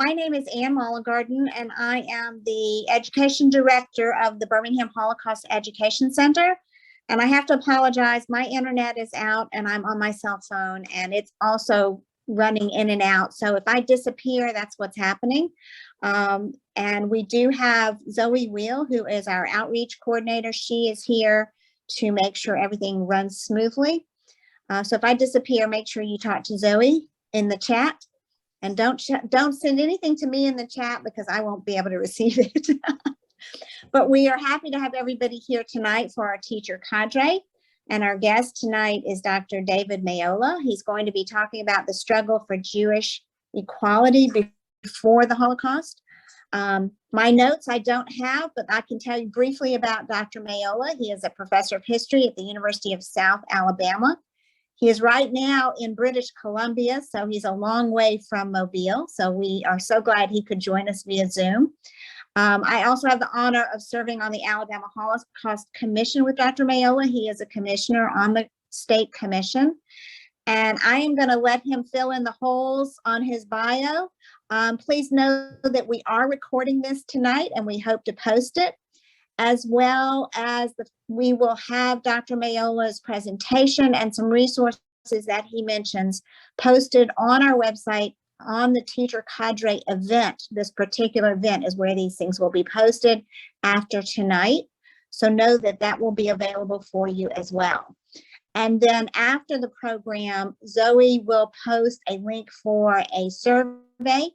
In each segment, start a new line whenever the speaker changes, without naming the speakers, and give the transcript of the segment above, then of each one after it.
My name is Ann Mulligarden, and I am the Education Director of the Birmingham Holocaust Education Center. And I have to apologize, my internet is out and I'm on my cell phone, and it's also running in and out. So if I disappear, that's what's happening. And we do have Zoe Wheel, who is our outreach coordinator. She is here to make sure everything runs smoothly. So if I disappear, make sure you talk to Zoe in the chat, and don't send anything to me in the chat because I won't be able to receive it. But we are happy to have everybody here tonight for our teacher cadre. And our guest tonight is Dr. David Meola. He's going to be talking about the struggle for Jewish equality before the Holocaust. My notes I don't have, but I can tell you briefly about Dr. Meola. He is a professor of history at the University of South Alabama. He is right now in British Columbia, so he's a long way from Mobile. So we are so glad he could join us via Zoom. I also have the honor of serving on the Alabama Holocaust Commission with Dr. Meola. He is a commissioner on the state commission. And I am going to let him fill in the holes on his bio. Please know that we are recording this tonight and we hope to post it, as well as we will have Dr. Meola's presentation and some resources that he mentions posted on our website on the Teacher Cadre event. This particular event is where these things will be posted after tonight. So know that that will be available for you as well. And then after the program, Zoe will post a link for a survey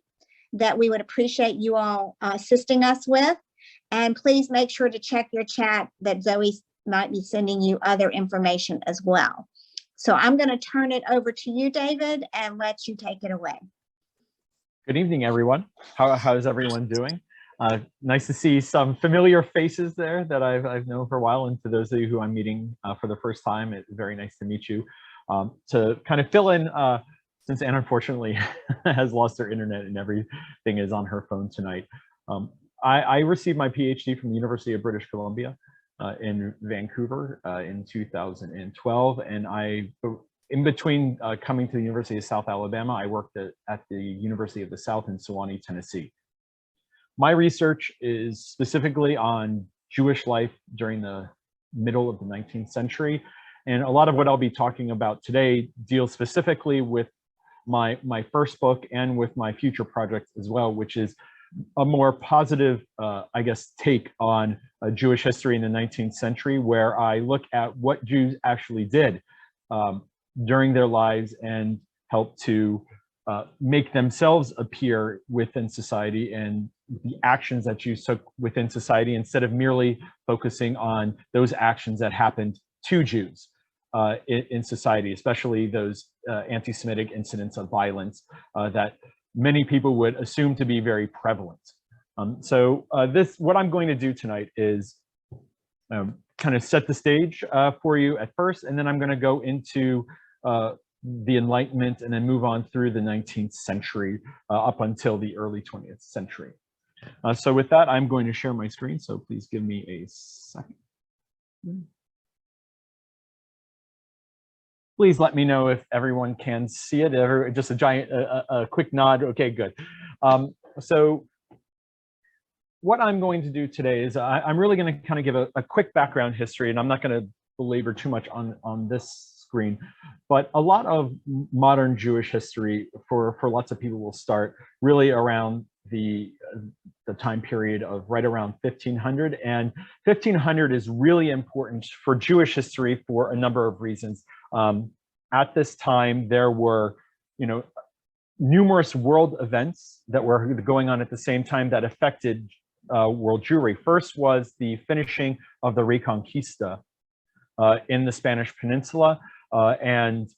that we would appreciate you all assisting us with. And please make sure to check your chat that Zoe might be sending you other information as well. So I'm going to turn it over to you, David, and let you take it away.
Good evening, everyone. How's everyone doing? Nice to see some familiar faces there that I've known for a while. And to those of you who I'm meeting for the first time, it's very nice to meet you. To kind of fill in, since Anne unfortunately has lost her internet and everything is on her phone tonight. I received my PhD from the University of British Columbia in Vancouver in 2012. And in between coming to the University of South Alabama, I worked at the University of the South in Sewanee, Tennessee. My research is specifically on Jewish life during the middle of the 19th century. And a lot of what I'll be talking about today deals specifically with my first book and with my future projects as well, which is a more positive, I guess, take on Jewish history in the 19th century, where I look at what Jews actually did during their lives and help to make themselves appear within society and the actions that Jews took within society, instead of merely focusing on those actions that happened to Jews in society, especially those anti-Semitic incidents of violence that many people would assume to be very prevalent. What I'm going to do tonight is kind of set the stage for you at first, and then I'm going to go into the Enlightenment and then move on through the 19th century up until the early 20th century. So with that, I'm going to share my screen, so please give me a second. Please let me know if everyone can see it. Just a quick nod. Okay, good. So what I'm going to do today is I'm really going to kind of give a quick background history, and I'm not going to belabor too much on this screen, but a lot of modern Jewish history for lots of people will start really around the time period of right around 1500. And 1500 is really important for Jewish history for a number of reasons. At this time, there were, numerous world events that were going on at the same time that affected world Jewry. First was the finishing of the Reconquista in the Spanish Peninsula, and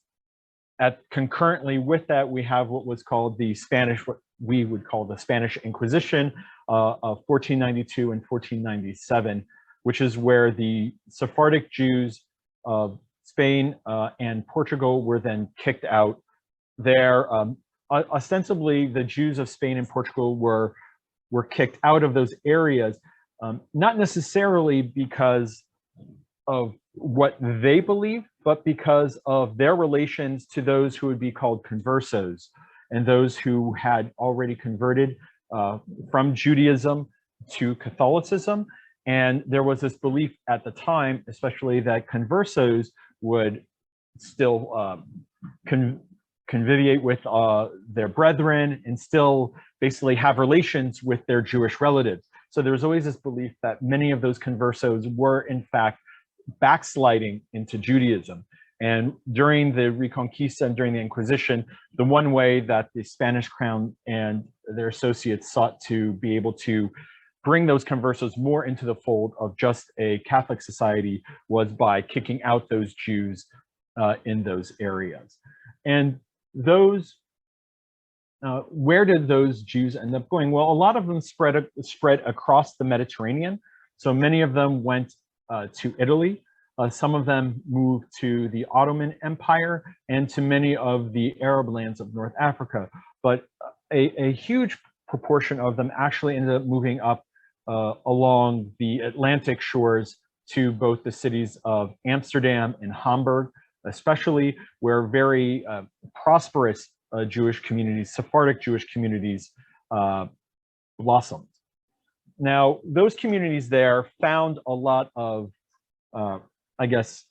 concurrently with that, we have what was called what we would call the Spanish Inquisition of 1492 and 1497, which is where the Sephardic Jews of Spain and Portugal were then kicked out. There, ostensibly, the Jews of Spain and Portugal were kicked out of those areas, not necessarily because of what they believed, but because of their relations to those who would be called conversos. and those who had already converted from Judaism to Catholicism. And there was this belief at the time, especially that conversos would still conviviate with their brethren and still basically have relations with their Jewish relatives. So there was always this belief that many of those conversos were in fact backsliding into Judaism. And during the Reconquista and during the Inquisition, the one way that the Spanish crown and their associates sought to be able to bring those conversos more into the fold of just a Catholic society was by kicking out those Jews in those areas. And those, where did those Jews end up going? Well, a lot of them spread across the Mediterranean. So many of them went to Italy. Some of them moved to the Ottoman Empire and to many of the Arab lands of North Africa. But a huge proportion of them actually ended up moving up along the Atlantic shores to both the cities of Amsterdam and Hamburg, especially where very prosperous Jewish communities, Sephardic Jewish communities, blossomed. Now, those communities there found a lot of, I guess,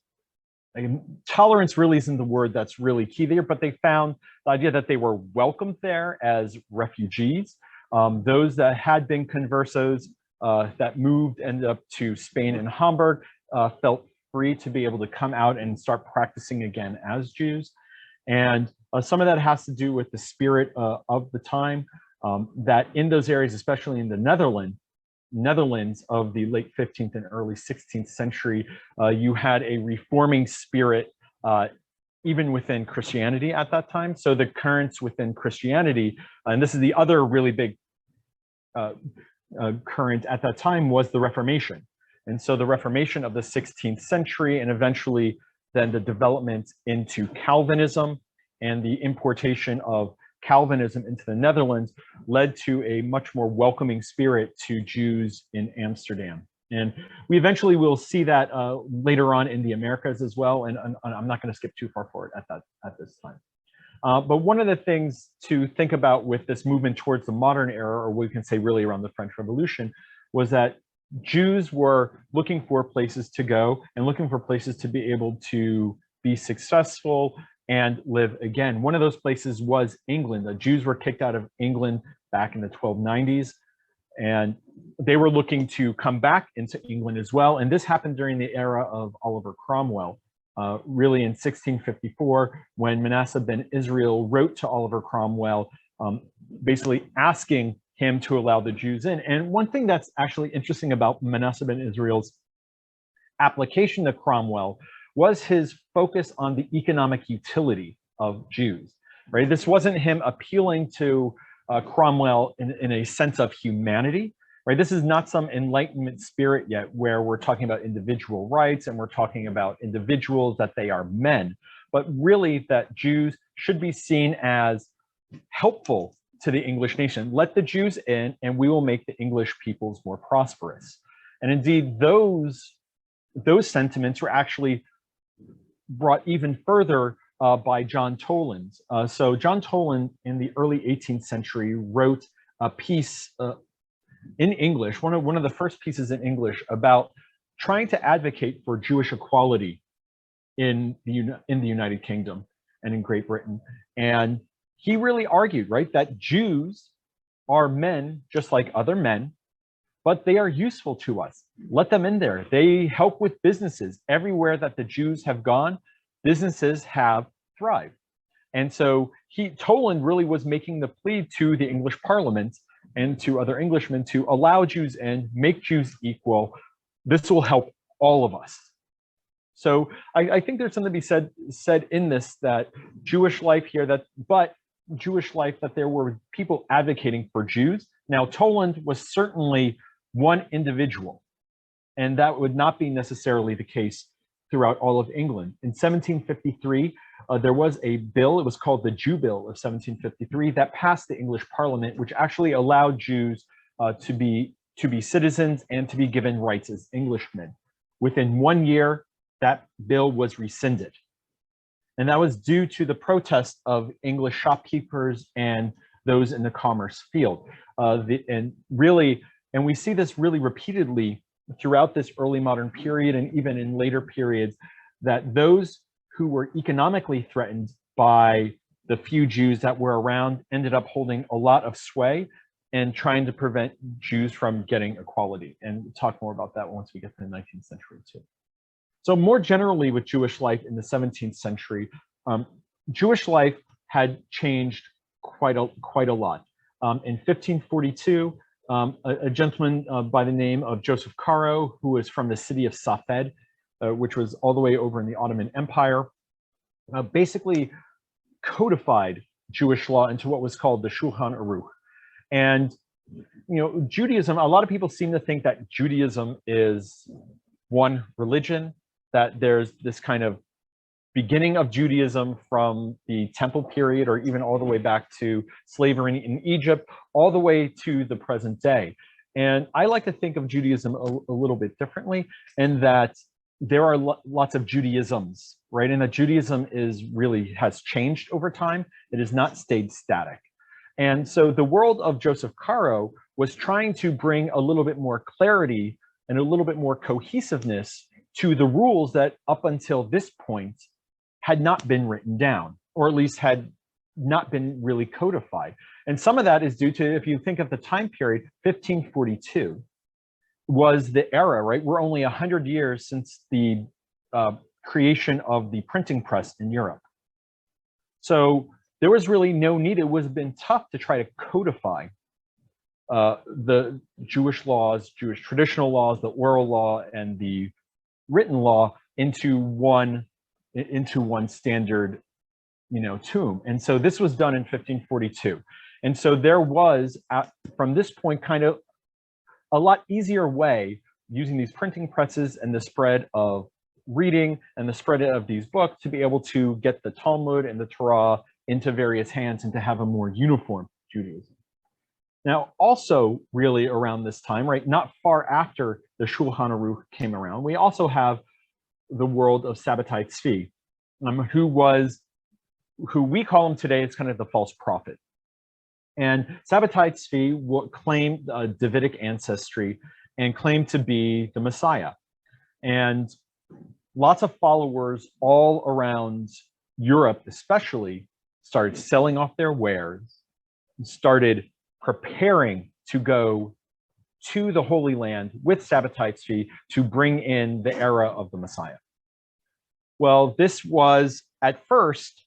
tolerance really isn't the word that's really key there, but they found the idea that they were welcomed there as refugees. Those that had been conversos that moved, ended up to Spain and Hamburg, felt free to be able to come out and start practicing again as Jews. And some of that has to do with the spirit of the time, that in those areas, especially in the Netherlands of the late 15th and early 16th century, you had a reforming spirit even within Christianity at that time. So the currents within Christianity, and this is the other really big current at that time, was the Reformation. And so the Reformation of the 16th century, and eventually then the development into Calvinism and the importation of Calvinism into the Netherlands, led to a much more welcoming spirit to Jews in Amsterdam. And we eventually will see that later on in the Americas as well. And I'm not going to skip too far forward at this time. But one of the things to think about with this movement towards the modern era, or we can say really around the French Revolution, was that Jews were looking for places to go and looking for places to be able to be successful and live again. One of those places was England. The Jews were kicked out of England back in the 1290s, and they were looking to come back into England as well. And this happened during the era of Oliver Cromwell, really in 1654, when Manasseh ben Israel wrote to Oliver Cromwell, basically asking him to allow the Jews in. And one thing that's actually interesting about Manasseh ben Israel's application to Cromwell was his focus on the economic utility of Jews, right? This wasn't him appealing to Cromwell in a sense of humanity, right? This is not some Enlightenment spirit yet where we're talking about individual rights and we're talking about individuals, that they are men, but really that Jews should be seen as helpful to the English nation. Let the Jews in and we will make the English peoples more prosperous. And indeed, those sentiments were actually brought even further by John Toland. So John Toland in the early 18th century wrote a piece in English, one of the first pieces in English, about trying to advocate for Jewish equality in the United Kingdom and in Great Britain. And he really argued, right, that Jews are men just like other men, but they are useful to us. Let them in there. They help with businesses. Everywhere that the Jews have gone, businesses have thrived. And so Toland really was making the plea to the English Parliament and to other Englishmen to allow Jews in, make Jews equal. This will help all of us. So I think there's something to be said in this, that Jewish life here, that there were people advocating for Jews. Now, Toland was certainly one individual, and that would not be necessarily the case throughout all of England. In 1753, there was a bill, it was called the Jew Bill of 1753, that passed the English Parliament, which actually allowed Jews to be citizens and to be given rights as Englishmen. Within 1 year, that bill was rescinded. And that was due to the protest of English shopkeepers and those in the commerce field. And we see this really repeatedly throughout this early modern period and even in later periods, that those who were economically threatened by the few Jews that were around ended up holding a lot of sway and trying to prevent Jews from getting equality. And we'll talk more about that once we get to the 19th century too. So more generally with Jewish life in the 17th century, Jewish life had changed quite a lot. In 1542, a gentleman by the name of Joseph Caro, who was from the city of Safed, which was all the way over in the Ottoman Empire, basically codified Jewish law into what was called the Shulhanaru. And Judaism, a lot of people seem to think that Judaism is one religion, that there's this kind of beginning of Judaism from the temple period, or even all the way back to slavery in Egypt, all the way to the present day. And I like to think of Judaism a little bit differently, in that there are lots of Judaisms, right? And that Judaism has changed over time. It has not stayed static. And so the world of Joseph Caro was trying to bring a little bit more clarity and a little bit more cohesiveness to the rules that up until this point had not been written down, or at least had not been really codified. And some of that is due to, if you think of the time period, 1542 was the era, right? We're only 100 years since the creation of the printing press in Europe. So there was really no need. It would have been tough to try to codify the Jewish laws, Jewish traditional laws, the oral law, and the written law into one standard, tomb. And so this was done in 1542. And so there was, from this point, kind of a lot easier way, using these printing presses and the spread of reading and the spread of these books, to be able to get the Talmud and the Torah into various hands and to have a more uniform Judaism. Now, also really around this time, right, not far after the Shulhanaru came around, we also have the world of Sabbatai Tzvi, who we call him today, it's kind of the false prophet. And Sabbatai Tzvi claimed Davidic ancestry and claimed to be the Messiah. And lots of followers all around Europe, especially, started selling off their wares, started preparing to go to the Holy Land with Sabbatai Tzvi to bring in the era of the Messiah. Well, this was, at first,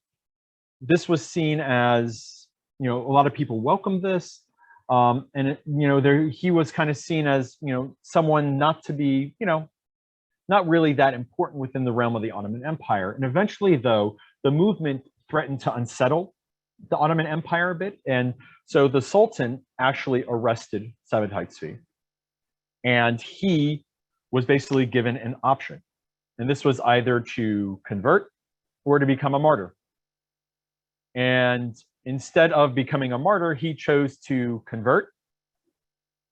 this was seen as, a lot of people welcomed this. And he was kind of seen as, someone not to be, not really that important within the realm of the Ottoman Empire. And eventually, though, the movement threatened to unsettle the Ottoman Empire a bit. And so the Sultan actually arrested Sabbatai Tzvi. And he was basically given an option. And this was either to convert or to become a martyr. And instead of becoming a martyr, he chose to convert.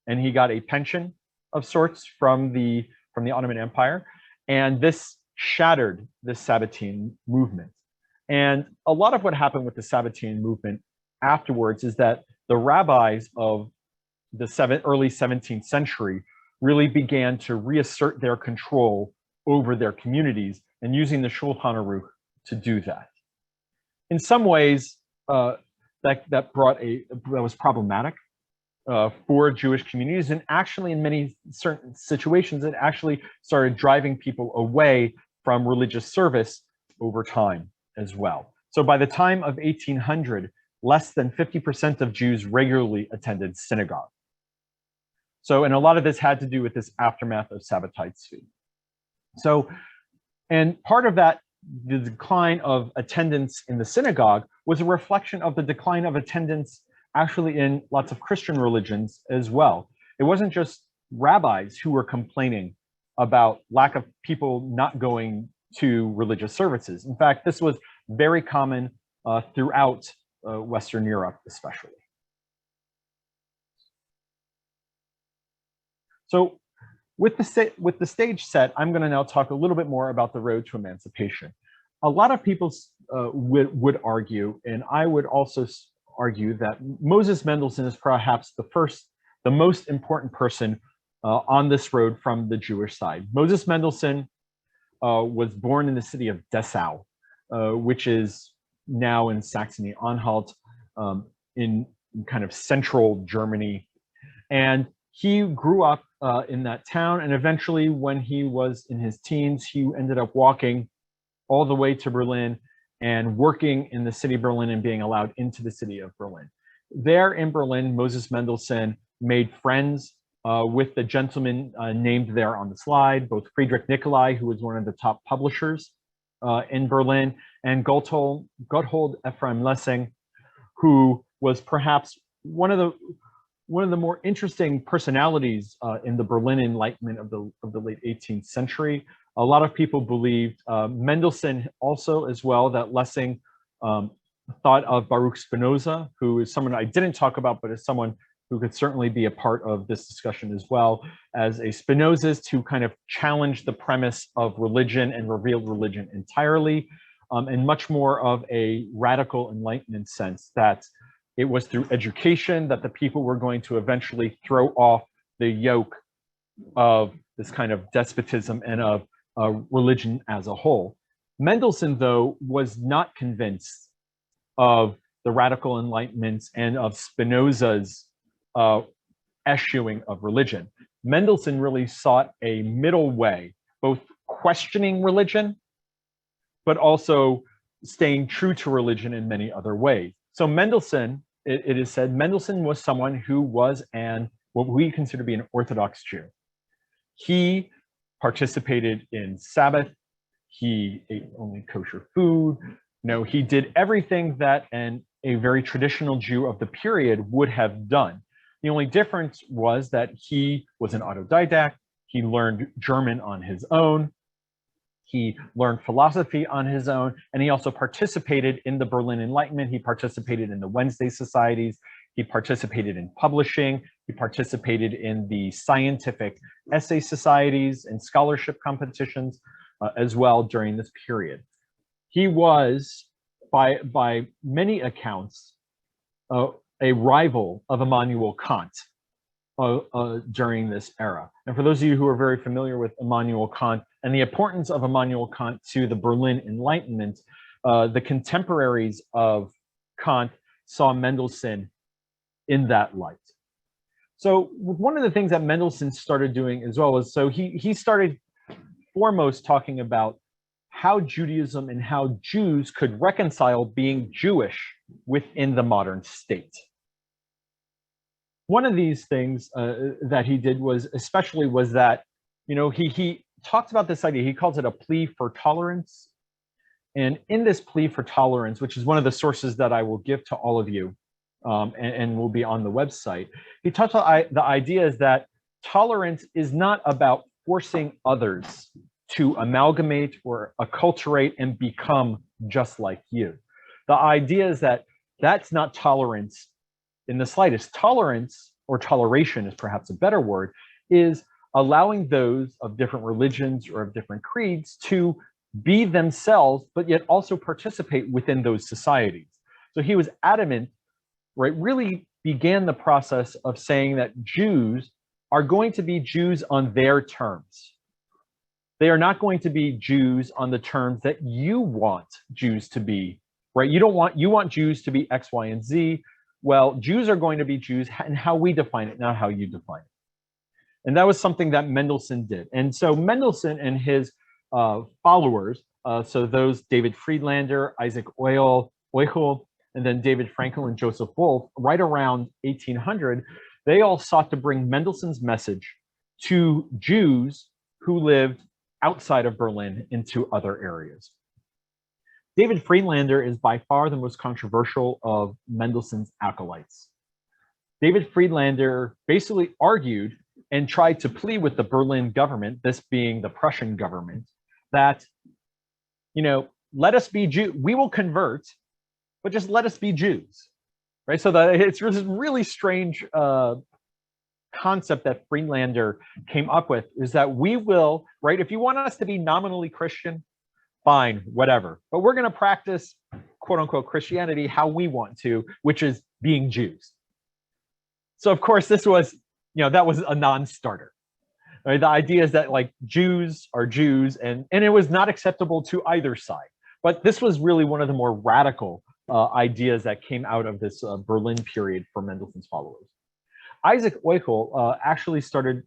And he got a pension of sorts from the Ottoman Empire. And this shattered the Sabbatean movement. And a lot of what happened with the Sabbatean movement afterwards is that the rabbis of the early 17th century really began to reassert their control over their communities, and using the Shulchan Aruch to do that. In some ways, that was problematic for Jewish communities, and actually in many certain situations, it actually started driving people away from religious service over time as well. So by the time of 1800, less than 50% of Jews regularly attended synagogue. So, and a lot of this had to do with this aftermath of Sabbatai Tzvi. So, and part of that, the decline of attendance in the synagogue was a reflection of the decline of attendance actually in lots of Christian religions as well. It wasn't just rabbis who were complaining about lack of people not going to religious services. In fact, this was very common throughout Western Europe, especially. So with the stage set, I'm going to now talk a little bit more about the road to emancipation. a lot of people would argue, and I would also argue, that Moses Mendelssohn is perhaps the most important person on this road from the Jewish side. Moses Mendelssohn was born in the city of Dessau, which is now in Saxony-Anhalt, in kind of central Germany. And he grew up in that town, and eventually when he was in his teens, he ended up walking all the way to Berlin and working in the city of Berlin and being allowed into the city of Berlin. There in Berlin, Moses Mendelssohn made friends with the gentleman named there on the slide, both Friedrich Nicolai, who was one of the top publishers in Berlin, and Gotthold Ephraim Lessing, who was perhaps one of the more interesting personalities in the Berlin Enlightenment of the late 18th century. A lot of people believed, Mendelssohn also as well, that Lessing thought of Baruch Spinoza, who is someone I didn't talk about, but is someone who could certainly be a part of this discussion as well, as a Spinozist who kind of challenged the premise of religion and revealed religion entirely, and much more of a radical Enlightenment sense, that it was through education that the people were going to eventually throw off the yoke of this kind of despotism and of religion as a whole. Mendelssohn, though, was not convinced of the radical Enlightenment and of Spinoza's eschewing of religion. Mendelssohn really sought a middle way, both questioning religion, but also staying true to religion in many other ways. So Mendelssohn, it is said, Mendelssohn was someone who was what we consider to be an Orthodox Jew. He participated in Sabbath. He ate only kosher food. He did everything that a very traditional Jew of the period would have done. The only difference was that he was an autodidact. He learned German on his own. He learned philosophy on his own, and he also participated in the Berlin Enlightenment. He participated in the Wednesday societies. He participated in publishing. He participated in the scientific essay societies and scholarship competitions as well during this period. He was, by many accounts, a rival of Immanuel Kant during this era. And for those of you who are very familiar with Immanuel Kant and the importance of Immanuel Kant to the Berlin Enlightenment, the contemporaries of Kant saw Mendelssohn in that light. So one of the things that Mendelssohn started doing as well was, so he started foremost talking about how Judaism and how Jews could reconcile being Jewish within the modern state. One of these things that he did was that, he talked about this idea. He calls it a plea for tolerance. And in this plea for tolerance, which is one of the sources that I will give to all of you and will be on the website, he talks about the idea is that tolerance is not about forcing others to amalgamate or acculturate and become just like you. The idea is that that's not tolerance in the slightest. Tolerance, or toleration is perhaps a better word, is allowing those of different religions or of different creeds to be themselves, but yet also participate within those societies. So he was adamant, right, really began the process of saying that Jews are going to be Jews on their terms. They are not going to be Jews on the terms that you want Jews to be, right? You want Jews to be X, Y, and Z. Well, Jews are going to be Jews and how we define it, not how you define it. And that was something that Mendelssohn did. And so Mendelssohn and his followers, so those David Friedlander, Isaac Euchel, and then David Frankel and Joseph Wolff, right around 1800, they all sought to bring Mendelssohn's message to Jews who lived outside of Berlin into other areas. David Friedlander is by far the most controversial of Mendelssohn's acolytes. David Friedlander basically argued and tried to plead with the Berlin government, this being the Prussian government, that, let us be Jews. We will convert, but just let us be Jews, right? So that it's this really strange concept that Friedlander came up with, is that we will, right, if you want us to be nominally Christian, fine, whatever. But we're going to practice, quote unquote, Christianity how we want to, which is being Jews. So of course, this was, that was a non-starter. Right? The idea is that like Jews are Jews, and it was not acceptable to either side. But this was really one of the more radical ideas that came out of this Berlin period for Mendelssohn's followers. Isaac Euchel actually started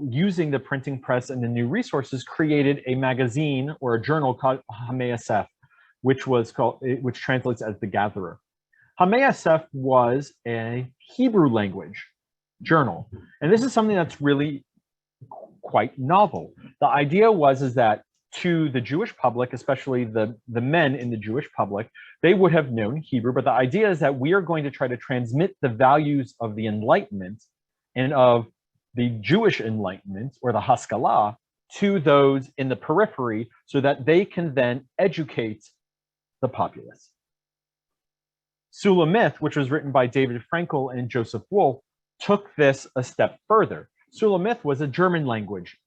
using the printing press and the new resources, created a magazine or a journal called AHEC, which translates as the Gatherer. AHEC was a Hebrew language journal, and this is something that's really quite novel. The idea is that to the Jewish public, especially the men in the Jewish public, they would have known Hebrew, but the idea is that we are going to try to transmit the values of the Enlightenment and of the Jewish Enlightenment, or the Haskalah, to those in the periphery so that they can then educate the populace. Sulamith, which was written by David Frankel and Joseph Wolf, took this a step further. Sulamith was a German language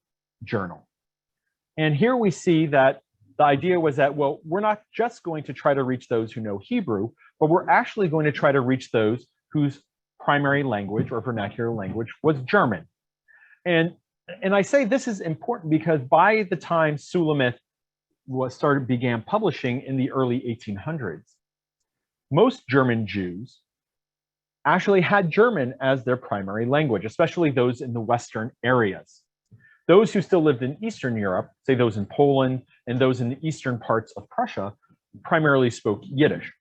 journal. And here we see that the idea was that, well, we're not just going to try to reach those who know Hebrew, but we're actually going to try to reach those whose primary language or vernacular language was German. And I say this is important because by the time Sulamith began publishing in the early 1800s, most German Jews actually had German as their primary language, especially those in the Western areas. Those who still lived in Eastern Europe, say those in Poland and those in the eastern parts of Prussia, primarily spoke Yiddish.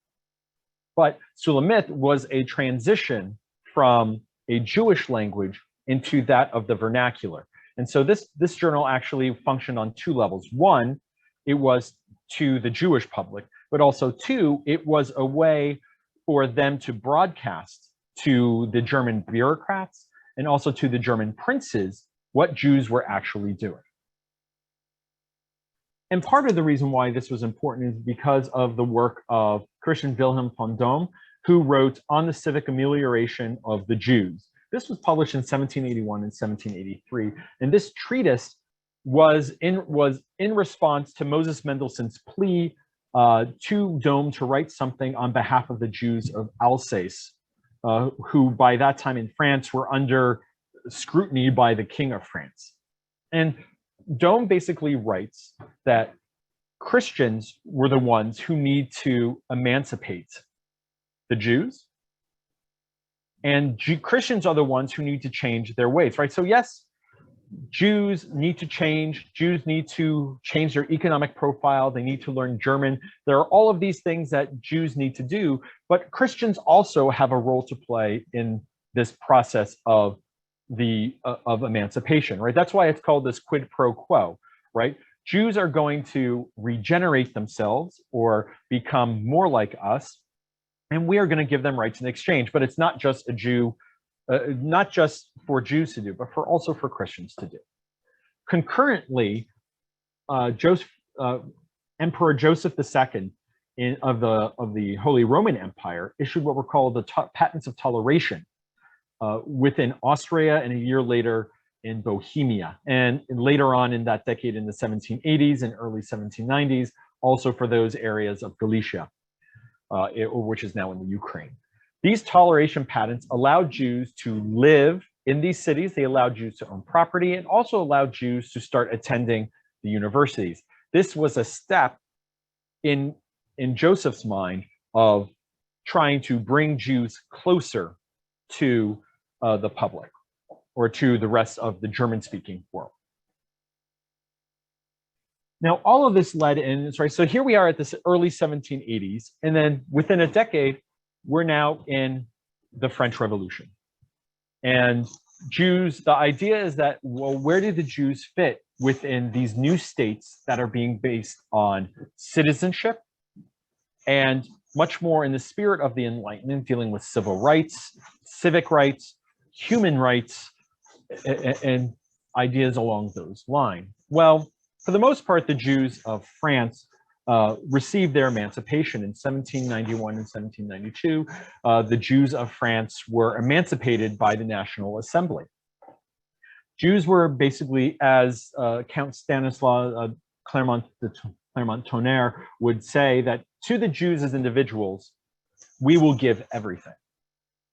But Sulamith was a transition from a Jewish language into that of the vernacular. And so this journal actually functioned on two levels. One, it was to the Jewish public, but also two, it was a way for them to broadcast to the German bureaucrats and also to the German princes what Jews were actually doing. And part of the reason why this was important is because of the work of Christian Wilhelm von Dohm, who wrote On the Civic Amelioration of the Jews. This was published in 1781 and 1783, and this treatise was in response to Moses Mendelssohn's plea to Dohm to write something on behalf of the Jews of Alsace, who by that time in France were under scrutiny by the King of France. And Dohm basically writes that Christians were the ones who need to emancipate the Jews, and Christians are the ones who need to change their ways, right? So yes, Jews need to change. Jews need to change their economic profile. They need to learn German. There are all of these things that Jews need to do, but Christians also have a role to play in this process of emancipation, right? That's why it's called this quid pro quo, right? Jews are going to regenerate themselves or become more like us, and we are going to give them rights in exchange. But it's not just not just for Jews to do, but also for Christians to do. Concurrently, Emperor Joseph II of the Holy Roman Empire issued what were called the Patents of Toleration within Austria, and a year later in Bohemia, and later on in that decade in the 1780s and early 1790s, also for those areas of Galicia, which is now in the Ukraine. These toleration patents allowed Jews to live in these cities. They allowed Jews to own property and also allowed Jews to start attending the universities. This was a step in Joseph's mind of trying to bring Jews closer to the public or to the rest of the German-speaking world. Now, all of this led in, right, so here we are at this early 1780s, and then within a decade, we're now in the French Revolution. And Jews, the idea is that, well, where do the Jews fit within these new states that are being based on citizenship and much more in the spirit of the Enlightenment, dealing with civil rights, civic rights, human rights, and ideas along those lines? Well, for the most part, the Jews of France received their emancipation in 1791 and 1792. The Jews of France were emancipated by the National Assembly. Jews were basically, as Count Stanislaw Clermont Clermont-Tonnerre would say that to the Jews as individuals, we will give everything.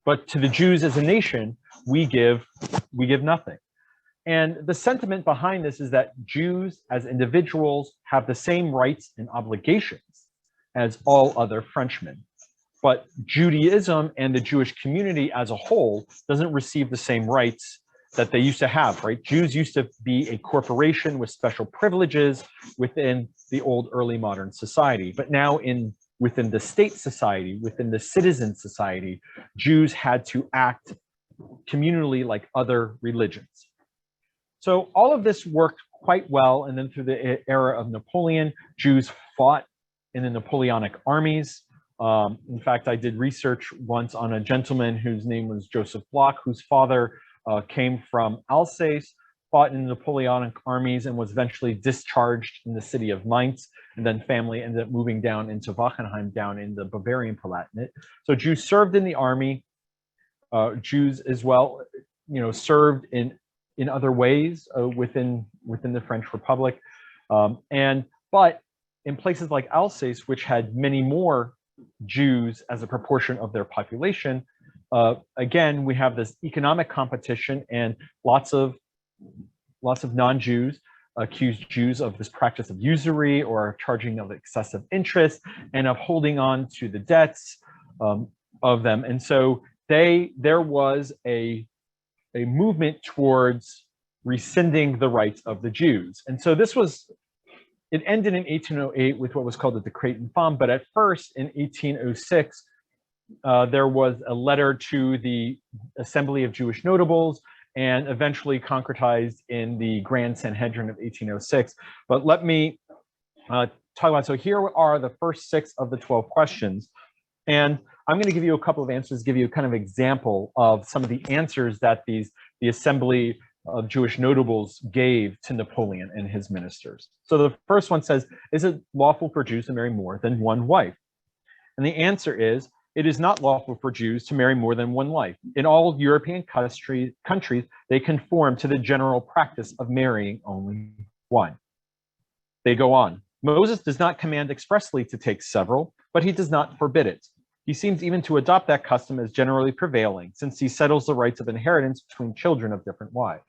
But to the Jews as a nation, we give nothing. And the sentiment behind this is that Jews as individuals have the same rights and obligations as all other Frenchmen. But Judaism and the Jewish community as a whole doesn't receive the same rights that they used to have, right? Jews used to be a corporation with special privileges within the old early modern society. But now within the state society, within the citizen society, Jews had to act communally like other religions. So all of this worked quite well. And then through the era of Napoleon, Jews fought in the Napoleonic armies. In fact, I did research once on a gentleman whose name was Joseph Bloch, whose father came from Alsace, fought in the Napoleonic armies, and was eventually discharged in the city of Mainz. And then family ended up moving down into Wachenheim, down in the Bavarian Palatinate. So Jews served in the army. Jews as well, served in other ways within the French Republic. But in places like Alsace, which had many more Jews as a proportion of their population, again, we have this economic competition, and lots of non-Jews accused Jews of this practice of usury or charging of excessive interest and of holding on to the debts of them. And so there was a movement towards rescinding the rights of the Jews. And so it ended in 1808 with what was called the Decret Infame, but at first in 1806, there was a letter to the Assembly of Jewish Notables and eventually concretized in the Grand Sanhedrin of 1806. But let me talk about, so here are the first 6 of the 12 questions. And I'm going to give you a couple of answers, give you a kind of example of some of the answers that the Assembly of Jewish Notables gave to Napoleon and his ministers. So the first one says, is it lawful for Jews to marry more than one wife? And the answer is, it is not lawful for Jews to marry more than one wife. In all European countries, they conform to the general practice of marrying only one. They go on. Moses does not command expressly to take several, but he does not forbid it. He seems even to adopt that custom as generally prevailing, since he settles the rights of inheritance between children of different wives.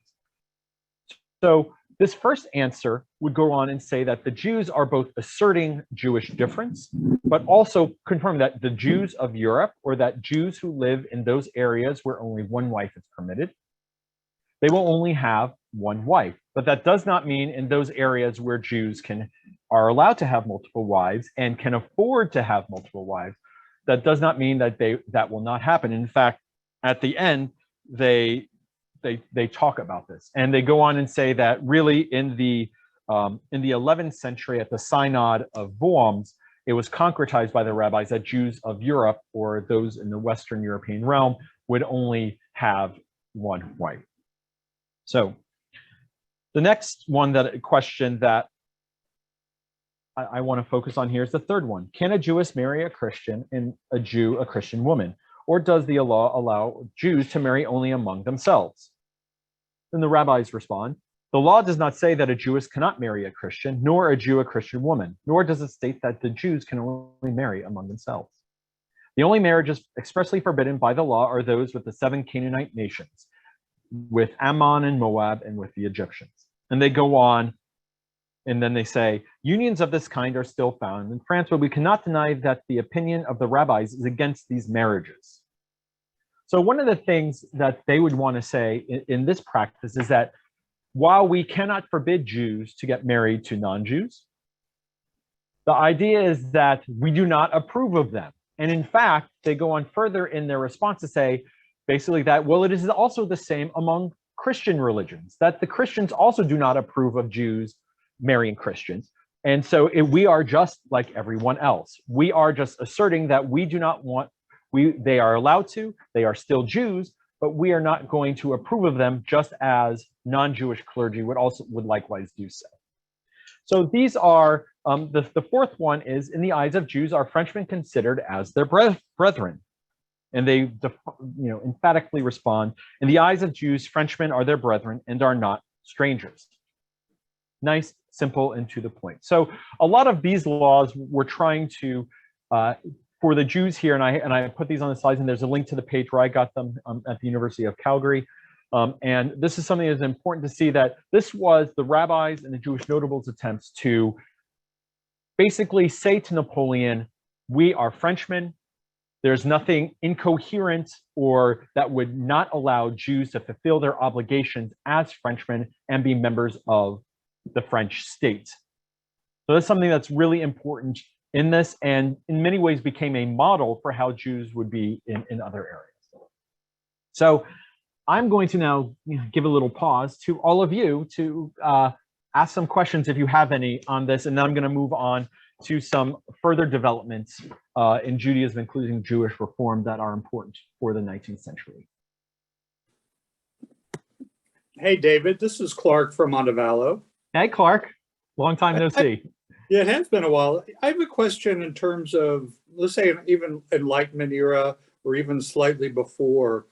So this first answer would go on and say that the Jews are both asserting Jewish difference, but also confirming that the Jews of Europe, or that Jews who live in those areas where only one wife is permitted, they will only have one wife. But that does not mean in those areas where Jews are allowed to have multiple wives and can afford to have multiple wives, that does not mean that that will not happen. In fact, at the end, they talk about this, and they go on and say that really in the 11th century at the Synod of Worms, it was concretized by the rabbis that Jews of Europe, or those in the Western European realm, would only have one wife. So the next question that I want to focus on here is the third one. Can a Jewess marry a Christian and a Jew a Christian woman? Or does the law allow Jews to marry only among themselves? Then the rabbis respond, the law does not say that a Jewess cannot marry a Christian, nor a Jew a Christian woman, nor does it state that the Jews can only marry among themselves. The only marriages expressly forbidden by the law are those with the 7 Canaanite nations, with Ammon and Moab, and with the Egyptians. And they go on, and then they say, unions of this kind are still found in France, but we cannot deny that the opinion of the rabbis is against these marriages. So one of the things that they would want to say in this practice is that while we cannot forbid Jews to get married to non-Jews, the idea is that we do not approve of them. And in fact, they go on further in their response to say, basically that, well, it is also the same among Christian religions, that the Christians also do not approve of Jews marrying Christians. And so we are just like everyone else. We are just asserting that we do not want, they are allowed to, they are still Jews, but we are not going to approve of them, just as non-Jewish clergy would likewise do so. So these are, the fourth one is, in the eyes of Jews, are Frenchmen considered as their brethren? And they emphatically respond, in the eyes of Jews, Frenchmen are their brethren and are not strangers. Nice, simple, and to the point. So a lot of these laws were trying to, for the Jews here, and I put these on the slides, and there's a link to the page where I got them at the University of Calgary. And this is something that's important to see, that this was the rabbis and the Jewish notables' attempts to basically say to Napoleon, we are Frenchmen. There's nothing incoherent or that would not allow Jews to fulfill their obligations as Frenchmen and be members of the French state. So that's something that's really important in this, and in many ways became a model for how Jews would be in other areas. So I'm going to now give a little pause to all of you to ask some questions if you have any on this, and then I'm going to move on to some further developments in Judaism, including Jewish reform, that are important for the 19th century.
Hey, David, this is Clark from Montevallo.
Hey, Clark. Long time no see.
Yeah, it has been a while. I have a question in terms of, let's say, even Enlightenment era or even slightly before,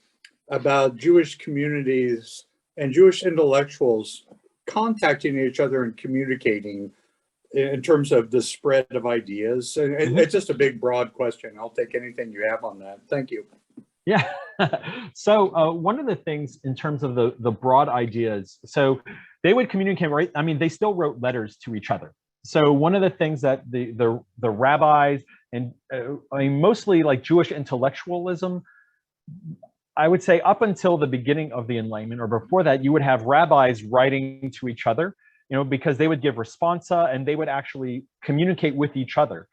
about Jewish communities and Jewish intellectuals contacting each other and communicating in terms of the spread of ideas. And it's just a big, broad question. I'll take anything you have on that. Thank you.
Yeah. So one of the things in terms of the broad ideas, so they would communicate, right? I mean, they still wrote letters to each other. So one of the things that the rabbis and I mean, mostly like Jewish intellectualism, I would say up until the beginning of the Enlightenment or before that, you would have rabbis writing to each other, because they would give responsa and they would actually communicate with each other.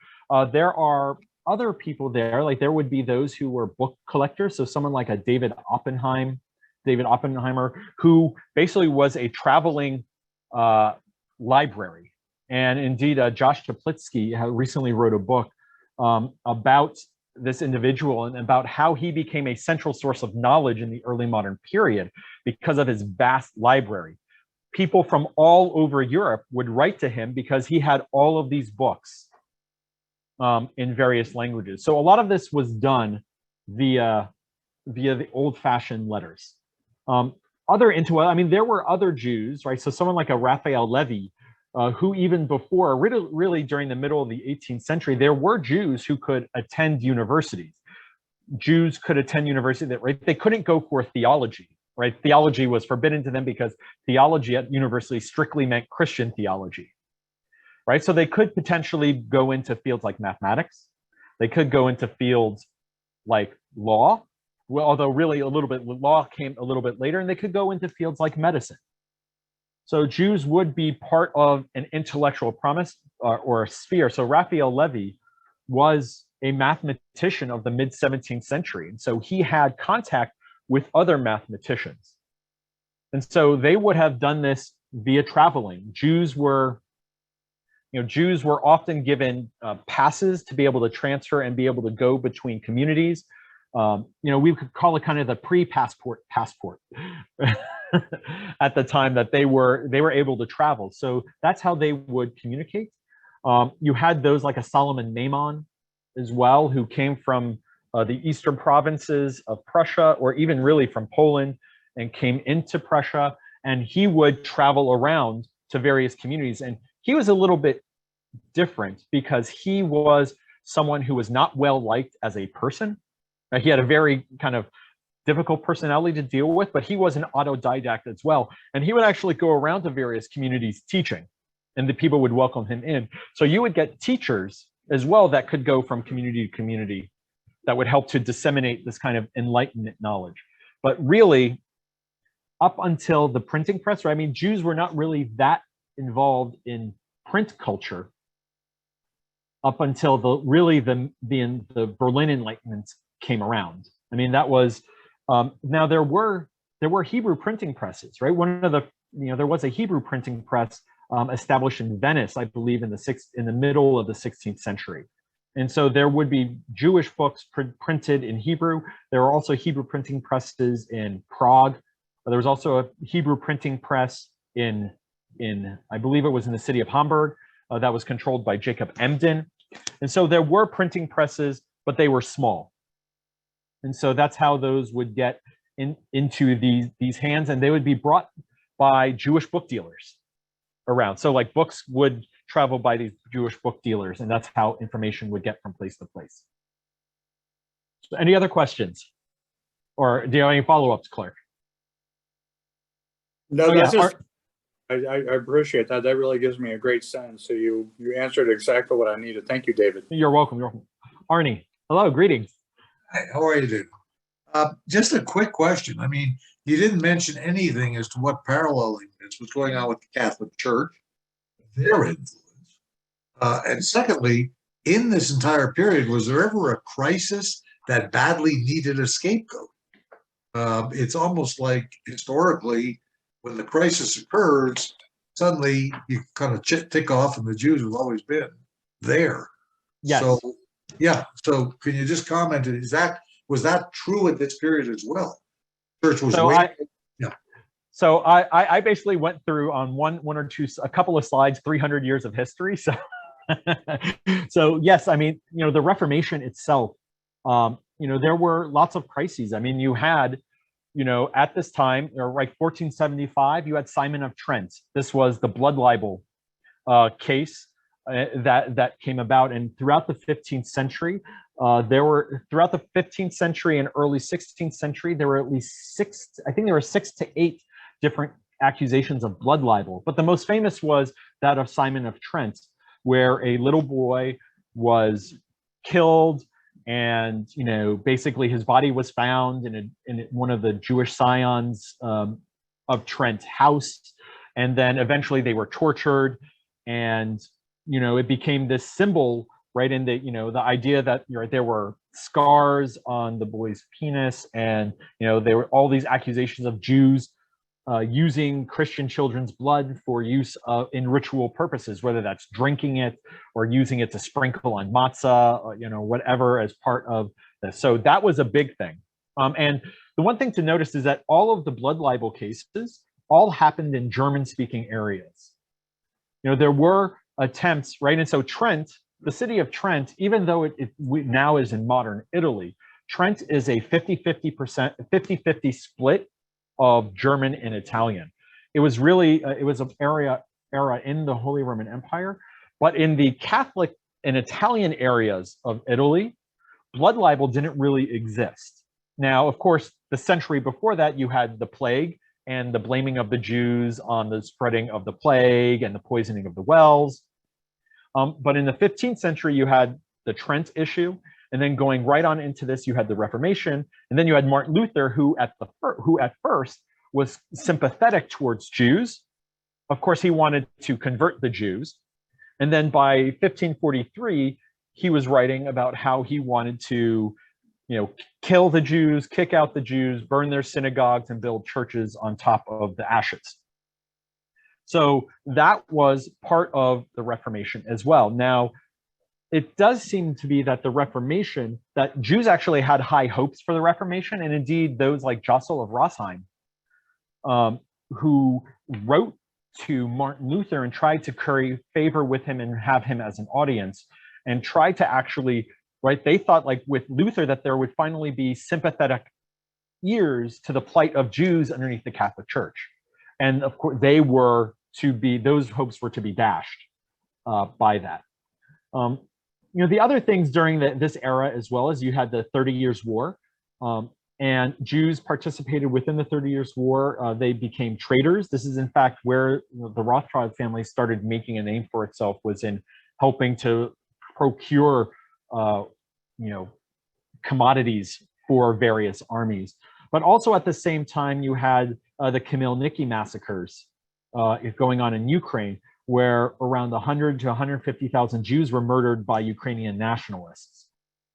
There are other people there, like there would be those who were book collectors. So someone like a David Oppenheimer, who basically was a traveling library. And indeed, Josh Teplitsky recently wrote a book about this individual and about how he became a central source of knowledge in the early modern period because of his vast library. People from all over Europe would write to him because he had all of these books in various languages. So a lot of this was done via the old-fashioned letters. I mean, there were other Jews, right? So someone like a Raphael Levy, who even before, really during the middle of the 18th century, there were Jews who could attend universities. Jews could attend university, right? They couldn't go for theology, right? Theology was forbidden to them because theology at university strictly meant Christian theology, right? So they could potentially go into fields like mathematics. They could go into fields like law, well, although really law came a little bit later, and they could go into fields like medicine. So Jews would be part of an intellectual promise or a sphere. So Raphael Levy was a mathematician of the mid-17th century. And so he had contact with other mathematicians. And so they would have done this via traveling. Jews were often given passes to be able to transfer and be able to go between communities. We could call it kind of the pre-passport at the time that they were able to travel. So that's how they would communicate. You had those like a Solomon Maimon as well, who came from the eastern provinces of Prussia, or even really from Poland, and came into Prussia, and he would travel around to various communities. And he was a little bit different because he was someone who was not well liked as a person. He had a very kind of difficult personality to deal with, but he was an autodidact as well. And he would actually go around to various communities teaching, and the people would welcome him in. So you would get teachers as well that could go from community to community that would help to disseminate this kind of Enlightenment knowledge. But really, up until the printing press, right? I mean, Jews were not really that involved in print culture up until the Berlin Enlightenment came around. I mean, that was now there were Hebrew printing presses, right? There was a Hebrew printing press established in Venice, I believe, in the middle of the 16th century. And so there would be Jewish books printed in Hebrew. There were also Hebrew printing presses in Prague. There was also a Hebrew printing press in I believe it was in the city of Hamburg that was controlled by Jacob Emden. And so there were printing presses, but they were small. And so that's how those would get into these hands, and they would be brought by Jewish book dealers. around. So like books would travel by these Jewish book dealers, and that's how information would get from place to place. So any other questions? Or do you have any follow-ups, Clark?
No,
Oh,
that's
yeah,
just, I appreciate that. That really gives me a great sense. So you answered exactly what I needed. Thank you, David.
You're welcome. You're welcome. Arnie, hello, greetings.
Hi, how are you, dude? Just a quick question. I mean, you didn't mention anything as to what paralleling is, what's going on with the Catholic Church, their influence. And secondly, in this entire period, was there ever a crisis that badly needed a scapegoat? It's almost like historically, when the crisis occurs, suddenly you kind of tick off, and the Jews have always been there.
Yes.
So, yeah. So, can you just comment? Was that true at this period as well? Church was
So I basically went through on a couple of slides, 300 years of history. So, so yes, I mean, the Reformation itself, there were lots of crises. I mean, you had, at this time, or like 1475, you had Simon of Trent. This was the blood libel case that came about, and throughout the 15th century, throughout the 15th century and early 16th century, there were at least 6 to 8 different accusations of blood libel. But the most famous was that of Simon of Trent, where a little boy was killed, and basically his body was found in one of the Jewish scions of Trent's house, and then eventually they were tortured, and it became this symbol, right? In the idea that there were scars on the boy's penis, and there were all these accusations of Jews using Christian children's blood for use in ritual purposes, whether that's drinking it or using it to sprinkle on matzah, whatever, as part of this. So that was a big thing. And the one thing to notice is that all of the blood libel cases all happened in German-speaking areas. There were attempts, right? And so Trent, the city of Trent, even though it now is in modern Italy, Trent is a 50-50 split of German and Italian. It was really, it was an era in the Holy Roman Empire, but in the Catholic and Italian areas of Italy, blood libel didn't really exist. Now, of course, the century before that, you had the plague and the blaming of the Jews on the spreading of the plague and the poisoning of the wells. But in the 15th century, you had the Trent issue, and then going right on into this, you had the Reformation, and then you had Martin Luther, who at first was sympathetic towards Jews. Of course, he wanted to convert the Jews, and then by 1543, he was writing about how he wanted to, kill the Jews, kick out the Jews, burn their synagogues, and build churches on top of the ashes. So that was part of the Reformation as well. Now, it does seem to be that the Reformation, that Jews actually had high hopes for the Reformation, and indeed those like Jossel of Rosheim, who wrote to Martin Luther and tried to curry favor with him and have him as an audience, and tried to actually, right, they thought like with Luther that there would finally be sympathetic ears to the plight of Jews underneath the Catholic Church. And of course, those hopes were to be dashed by that. The other things during this era as well is you had the 30 Years' War, and Jews participated within the 30 Years' War. They became traitors. This is in fact where the Rothschild family started making a name for itself, was in helping to procure, commodities for various armies. But also at the same time, you had the Khmelnytsky massacres going on in Ukraine, where around 100 to 150,000 Jews were murdered by Ukrainian nationalists.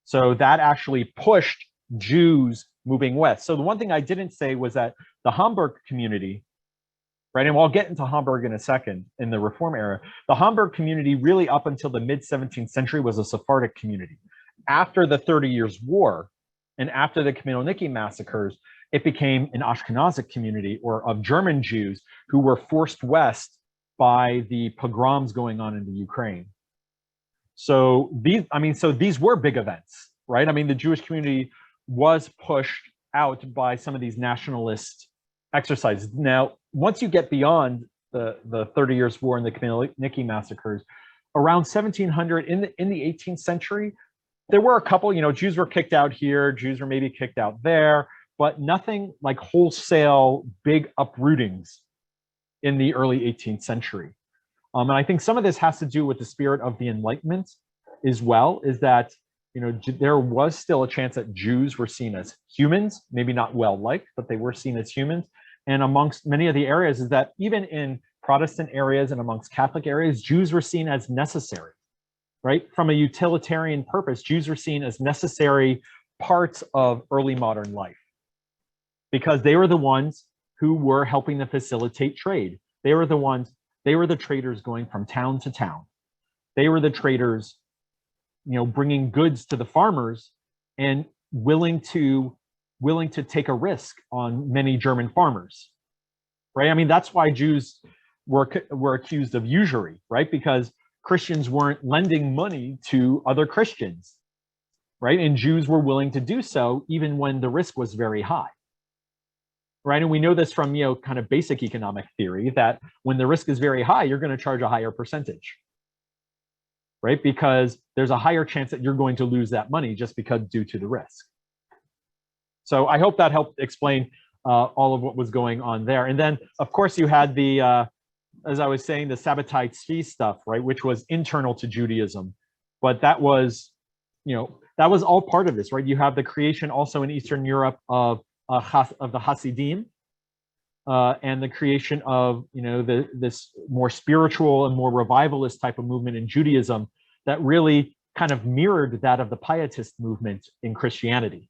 So that actually pushed Jews moving west. So the one thing I didn't say was that the Hamburg community, right, and I'll get into Hamburg in a second, in the Reform era, the Hamburg community really up until the mid-17th century was a Sephardic community. After the 30 Years' War and after the Khmelnytsky massacres, it became an Ashkenazic community, or of German Jews who were forced west by the pogroms going on in the Ukraine. So these were big events, right? I mean, the Jewish community was pushed out by some of these nationalist exercises. Now, once you get beyond the 30 Years' War and the Khmelnytsky massacres, around 1700 in the 18th century, there were a couple, Jews were kicked out here, Jews were maybe kicked out there, but nothing like wholesale big uprootings in the early 18th century. And I think some of this has to do with the spirit of the Enlightenment as well, is that, there was still a chance that Jews were seen as humans, maybe not well-liked, but they were seen as humans. And amongst many of the areas is that even in Protestant areas and amongst Catholic areas, Jews were seen as necessary, right? From a utilitarian purpose, Jews were seen as necessary parts of early modern life because they were the ones who were helping to facilitate trade. They were the traders going from town to town. They were the traders, bringing goods to the farmers and willing to take a risk on many German farmers, right? I mean, that's why Jews were accused of usury, right? Because Christians weren't lending money to other Christians, right? And Jews were willing to do so even when the risk was very high, right? And we know this from, kind of basic economic theory, that when the risk is very high, you're going to charge a higher percentage, right? Because there's a higher chance that you're going to lose that money just because due to the risk. So I hope that helped explain all of what was going on there. And then, of course, you had the, as I was saying, the Sabbatai Tzvi stuff, right, which was internal to Judaism. But that was, that was all part of this, right? You have the creation also in Eastern Europe of the Hasidim, and the creation of, this more spiritual and more revivalist type of movement in Judaism that really kind of mirrored that of the Pietist movement in Christianity,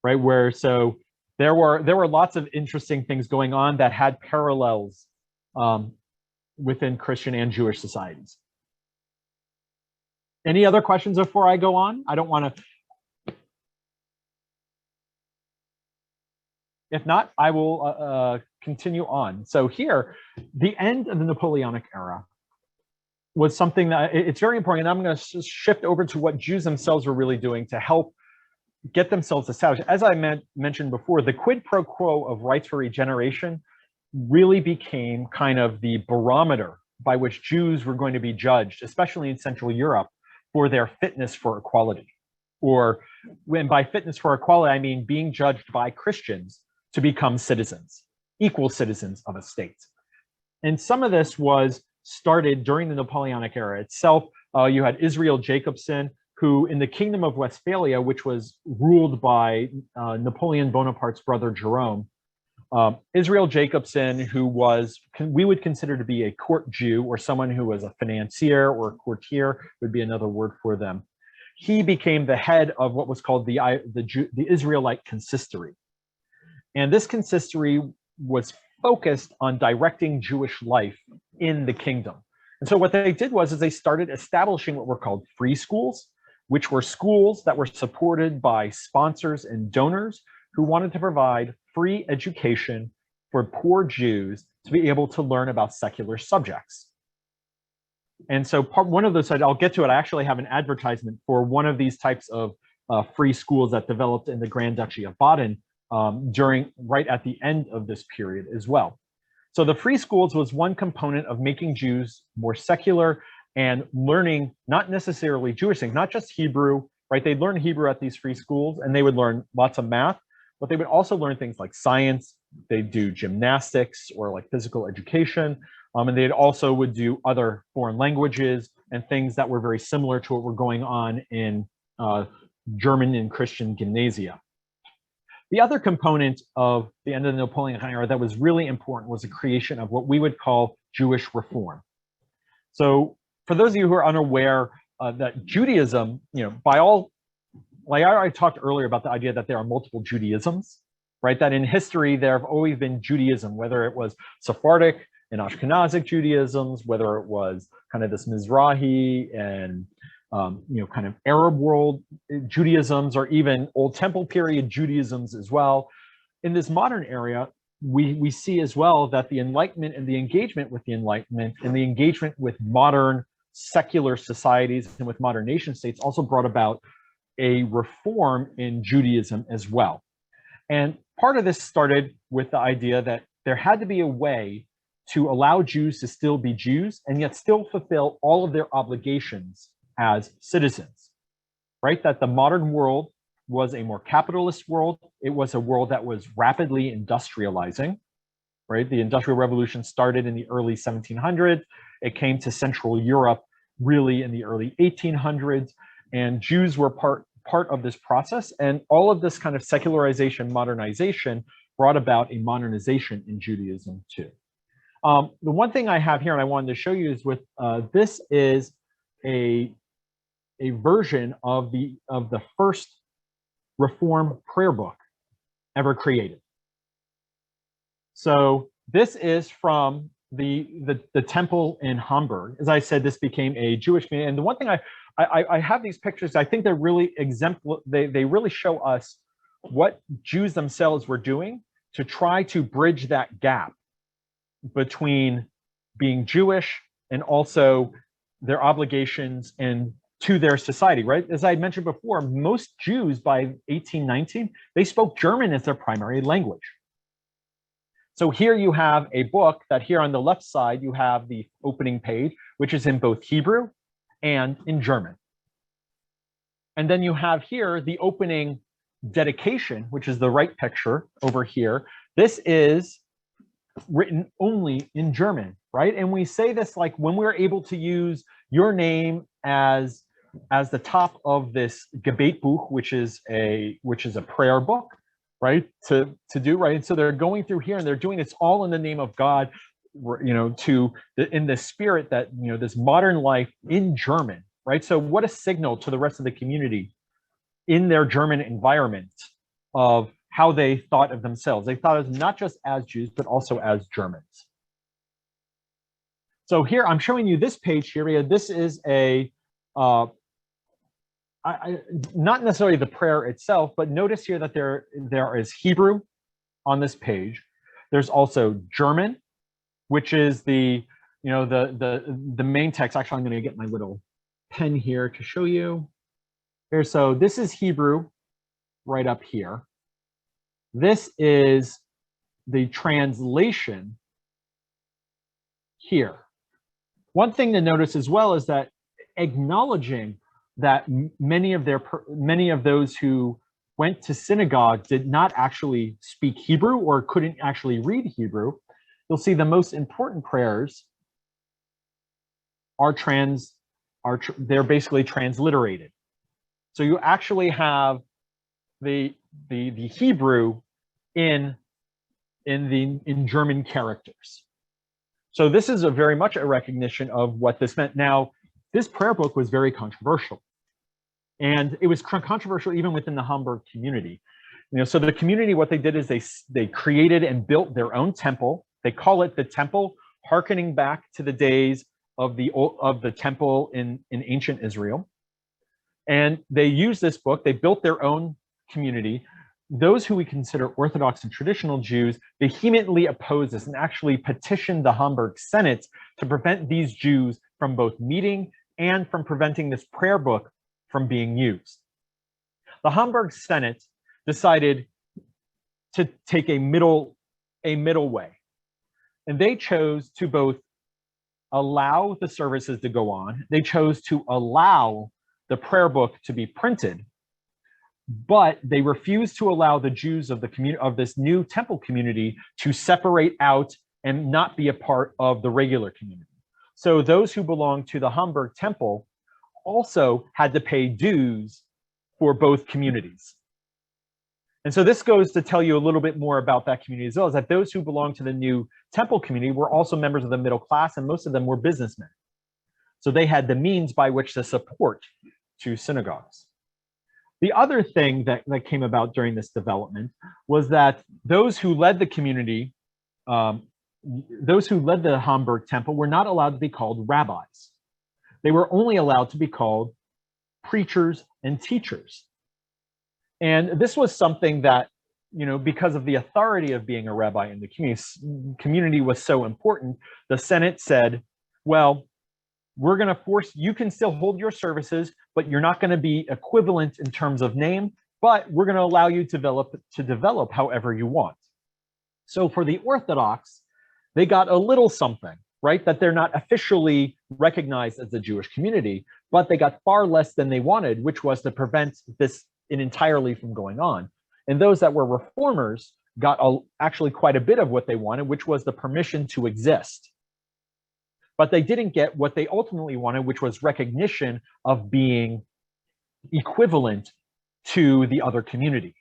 right? Where so there were lots of interesting things going on that had parallels within Christian and Jewish societies. Any other questions before I go on? I don't want to. If not, I will continue on. So here, the end of the Napoleonic era was something that it's very important. And I'm going to shift over to what Jews themselves were really doing to help get themselves established. As I mentioned before, the quid pro quo of rights for regeneration really became kind of the barometer by which Jews were going to be judged, especially in Central Europe, for their fitness for equality. Or when by fitness for equality, I mean being judged by Christians to become citizens, equal citizens of a state. And some of this was started during the Napoleonic era itself. You had Israel Jacobson, who in the Kingdom of Westphalia, which was ruled by Napoleon Bonaparte's brother Jerome, Israel Jacobson, who was, we would consider to be a court Jew, or someone who was a financier or a courtier, would be another word for them. He became the head of what was called the Israelite consistory. And this consistory was focused on directing Jewish life in the kingdom. And so what they did was they started establishing what were called free schools, which were schools that were supported by sponsors and donors who wanted to provide free education for poor Jews to be able to learn about secular subjects. And so one of those, I'll get to it, I actually have an advertisement for one of these types of free schools that developed in the Grand Duchy of Baden right at the end of this period as well. So the free schools was one component of making Jews more secular and learning not necessarily Jewish things, not just Hebrew, right? They'd learn Hebrew at these free schools and they would learn lots of math, but they would also learn things like science. They'd do gymnastics or like physical education. And they also would do other foreign languages and things that were very similar to what were going on in German and Christian gymnasia. The other component of the end of the Napoleonic era that was really important was the creation of what we would call Jewish reform. So for those of you who are unaware that Judaism, by all, like I talked earlier about the idea that there are multiple Judaisms, right? That in history, there have always been Judaism, whether it was Sephardic and Ashkenazic Judaisms, whether it was kind of this Mizrahi and kind of Arab world Judaisms, or even Old Temple period Judaisms as well. In this modern era, we see as well that the Enlightenment and the engagement with the Enlightenment and the engagement with modern secular societies and with modern nation states also brought about a reform in Judaism as well. And part of this started with the idea that there had to be a way to allow Jews to still be Jews and yet still fulfill all of their obligations as citizens, right? That the modern world was a more capitalist world. It was a world that was rapidly industrializing, right? The Industrial Revolution started in the early 1700s. It came to Central Europe really in the early 1800s, and Jews were part of this process. And all of this kind of secularization, modernization brought about a modernization in Judaism too. The one thing I have here and I wanted to show you is with this is a version of the first Reform prayer book ever created. So this is from the temple in Hamburg. As I said, this became a Jewish community. And the one thing I have these pictures, I think they're really they really show us what Jews themselves were doing to try to bridge that gap between being Jewish and also their obligations and to their society, right? As I mentioned before, most Jews by 1819, they spoke German as their primary language. So here you have a book that here on the left side, you have the opening page, which is in both Hebrew and in German. And then you have here the opening dedication, which is the right picture over here. This is written only in German, right? And we say this like when we're able to use your name as the top of this Gebetbuch, which is a prayer book, right? To do, right? And so they're going through here and they're doing it's all in the name of God, you know, in the spirit that, you know, this modern life in German, right? So what a signal to the rest of the community in their German environment of how they thought of themselves. They thought of not just as Jews, but also as Germans. So here I'm showing you this page here. This is a not necessarily the prayer itself, but notice here that there is Hebrew on this page. There's also German, which is the main text. Actually, I'm going to get my little pen here to show you. Here, so this is Hebrew right up here. This is the translation here. One thing to notice as well is that acknowledging that many of those who went to synagogue did not actually speak Hebrew or couldn't actually read Hebrew, you'll see the most important prayers they're basically transliterated. So you actually have the Hebrew in German characters. So this is very much a recognition of what this meant. Now, this prayer book was very controversial. And it was controversial even within the Hamburg community. You know, so the community, what they did is they created and built their own temple. They call it the temple, hearkening back to the days of the temple in ancient Israel. And they used this book. They built their own community. Those who we consider Orthodox and traditional Jews vehemently opposed this and actually petitioned the Hamburg Senate to prevent these Jews from both meeting and from preventing this prayer book from being used. The Hamburg Senate decided to take a middle way. And they chose to both allow the services to go on. They chose to allow the prayer book to be printed, but they refused to allow the Jews of this new temple community to separate out and not be a part of the regular community. So those who belonged to the Hamburg temple also had to pay dues for both communities. And so this goes to tell you a little bit more about that community as well, is that those who belonged to the new temple community were also members of the middle class, and most of them were businessmen. So they had the means by which to support two synagogues. The other thing that came about during this development was that those who led the community, those who led the Hamburg temple were not allowed to be called rabbis. They were only allowed to be called preachers and teachers. And this was something that, you know, because of the authority of being a rabbi in the community was so important, the Senate said, well, we're going to force, you can still hold your services, but you're not going to be equivalent in terms of name, but we're going to allow you to develop however you want. So for the Orthodox, they got a little something, right? That they're not officially recognized as a Jewish community, but they got far less than they wanted, which was to prevent this entirely from going on. And those that were reformers got actually quite a bit of what they wanted, which was the permission to exist. But they didn't get what they ultimately wanted, which was recognition of being equivalent to the other community.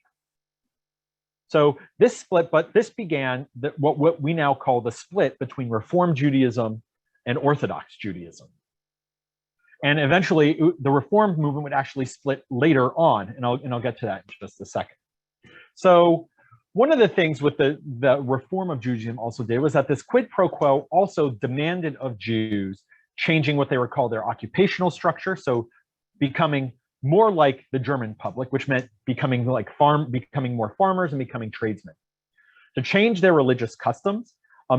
So this split, but this began what we now call the split between Reform Judaism and Orthodox Judaism. And eventually the Reform movement would actually split later on, and I'll get to that in just a second. So one of the things with the reform of Judaism also did was that this quid pro quo also demanded of Jews changing what they were called their occupational structure, so becoming more like the German public, which meant becoming more farmers and becoming tradesmen. To change their religious customs,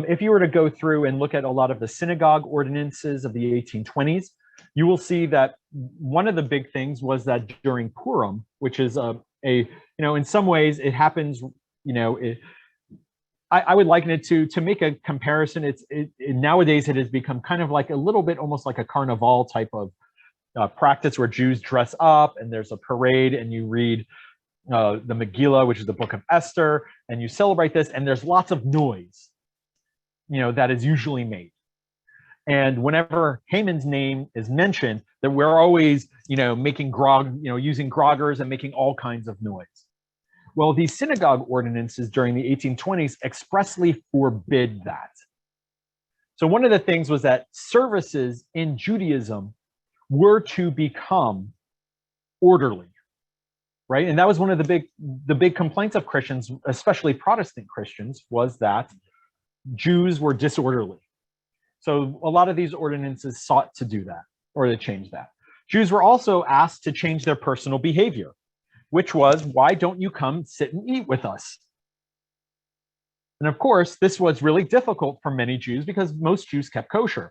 if you were to go through and look at a lot of the synagogue ordinances of the 1820s, you will see that one of the big things was that during Purim, which is in some ways it happens, I would liken it to make a comparison. Nowadays it has become kind of like a little bit almost like a carnival type of practice where Jews dress up and there's a parade and you read the Megillah, which is the book of Esther, and you celebrate this, and there's lots of noise, that is usually made. And whenever Haman's name is mentioned, that we're always, making grog, using groggers and making all kinds of noise. Well, these synagogue ordinances during the 1820s expressly forbid that. So one of the things was that services in Judaism were to become orderly, right? And that was one of the big complaints of Christians, especially Protestant Christians, was that Jews were disorderly. So a lot of these ordinances sought to do that, or to change that. Jews were also asked to change their personal behavior, which was, why don't you come sit and eat with us? And of course, this was really difficult for many Jews because most Jews kept kosher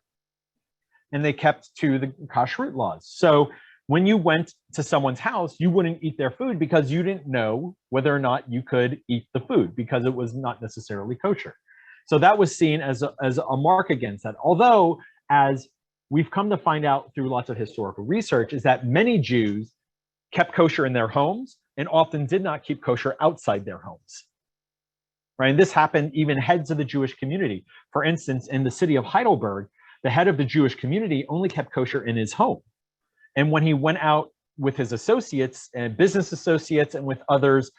and they kept to the kashrut laws. So when you went to someone's house, you wouldn't eat their food because you didn't know whether or not you could eat the food because it was not necessarily kosher. So that was seen as a mark against that. Although, as we've come to find out through lots of historical research, is that many Jews kept kosher in their homes and often did not keep kosher outside their homes. Right? And this happened even heads of the Jewish community. For instance, in the city of Heidelberg, the head of the Jewish community only kept kosher in his home. And when he went out with his associates and business associates and with others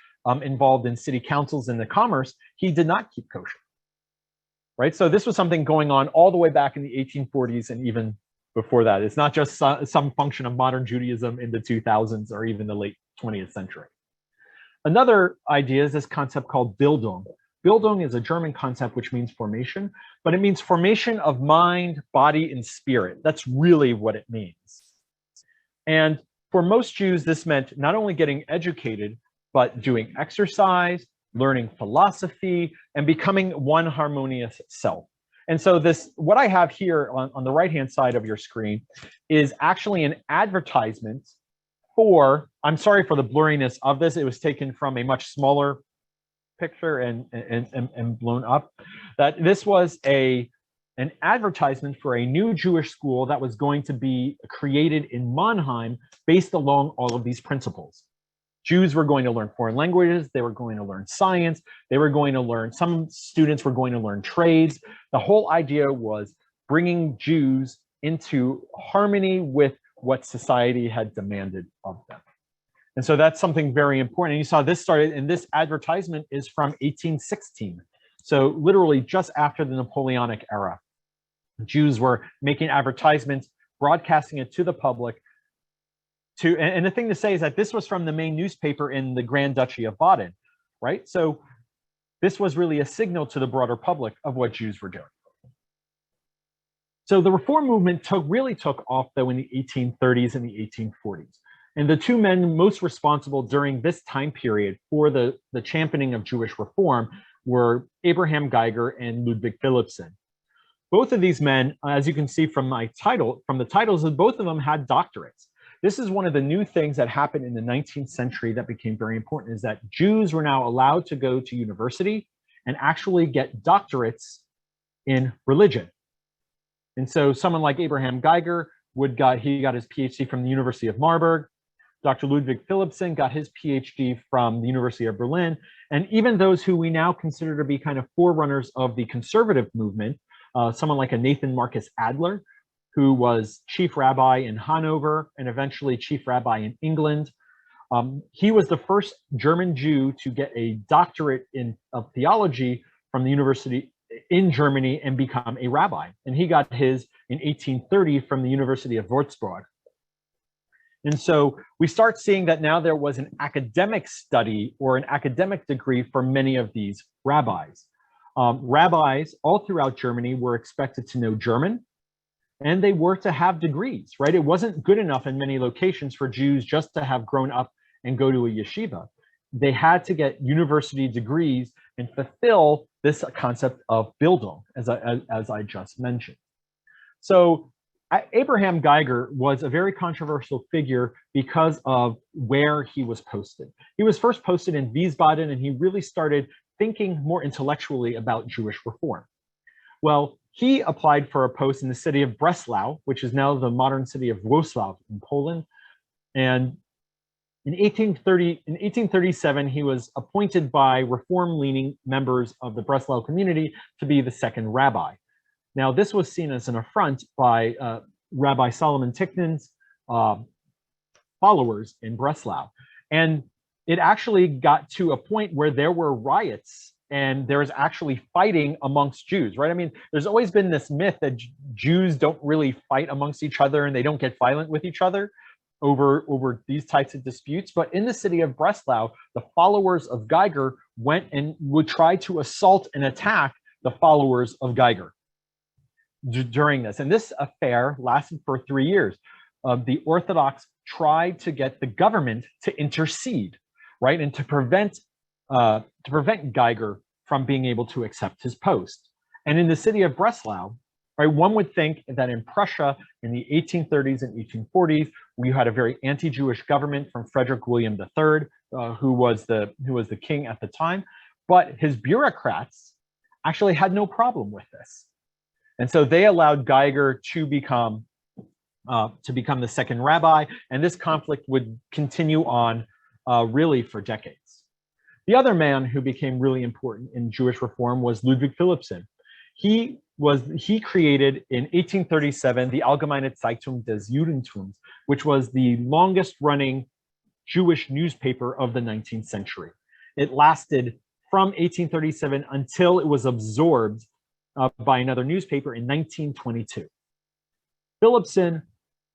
involved in city councils and the commerce, he did not keep kosher. Right? So this was something going on all the way back in the 1840s and even before that. It's not just some function of modern Judaism in the 2000s or even the late 20th century. Another idea is this concept called Bildung. Bildung is a German concept which means formation, but it means formation of mind, body, and spirit. That's really what it means. And for most Jews, this meant not only getting educated, but doing exercise, learning philosophy, and becoming one harmonious self. And so what I have here on the right-hand side of your screen is actually an advertisement for, I'm sorry for the blurriness of this, it was taken from a much smaller picture and blown up, that this was an advertisement for a new Jewish school that was going to be created in Mannheim based along all of these principles. Jews were going to learn foreign languages, they were going to learn science, some students were going to learn trades. The whole idea was bringing Jews into harmony with what society had demanded of them. And so that's something very important. And you saw this started, and this advertisement is from 1816. So literally just after the Napoleonic era, Jews were making advertisements, broadcasting it to the public. And the thing to say is that this was from the main newspaper in the Grand Duchy of Baden, right? So this was really a signal to the broader public of what Jews were doing. So the reform movement really took off, though, in the 1830s and the 1840s. And the two men most responsible during this time period for the championing of Jewish reform were Abraham Geiger and Ludwig Philippson. Both of these men, as you can see from the titles, both of them had doctorates. This is one of the new things that happened in the 19th century that became very important, is that Jews were now allowed to go to university and actually get doctorates in religion. And so someone like Abraham Geiger got his PhD from the University of Marburg. Dr. Ludwig Philipson got his PhD from the University of Berlin. And even those who we now consider to be kind of forerunners of the conservative movement, someone like a Nathan Marcus Adler, who was chief rabbi in Hanover and eventually chief rabbi in England. He was the first German Jew to get a doctorate of theology from the university in Germany and become a rabbi. And he got his in 1830 from the University of Würzburg. And so we start seeing that now there was an academic study or an academic degree for many of these rabbis. Rabbis all throughout Germany were expected to know German, and they were to have degrees, right? It wasn't good enough in many locations for Jews just to have grown up and go to a yeshiva. They had to get university degrees and fulfill this concept of Bildung, as I just mentioned. So Abraham Geiger was a very controversial figure because of where he was posted. He was first posted in Wiesbaden, and he really started thinking more intellectually about Jewish reform. Well, he applied for a post in the city of Breslau, which is now the modern city of Wrocław in Poland. And in 1837, he was appointed by reform-leaning members of the Breslau community to be the second rabbi. Now, this was seen as an affront by Rabbi Solomon Ticknen's followers in Breslau. And it actually got to a point where there were riots and there was actually fighting amongst Jews, right? I mean, there's always been this myth that Jews don't really fight amongst each other and they don't get violent with each other over these types of disputes. But in the city of Breslau, the followers of Geiger went and would try to assault and attack the followers of Geiger during this. And this affair lasted for 3 years. The Orthodox tried to get the government to intercede, right? And to prevent Geiger from being able to accept his post. And in the city of Breslau, right, one would think that in Prussia in the 1830s and 1840s, we had a very anti-Jewish government from Frederick William III, who was the king at the time. But his bureaucrats actually had no problem with this. And so they allowed Geiger to become the second rabbi, and this conflict would continue on really for decades. The other man who became really important in Jewish reform was Ludwig Philipson. He created in 1837 the Allgemeine Zeitung des Judentums, which was the longest running Jewish newspaper of the 19th century. It lasted from 1837 until it was absorbed by another newspaper in 1922. Philipson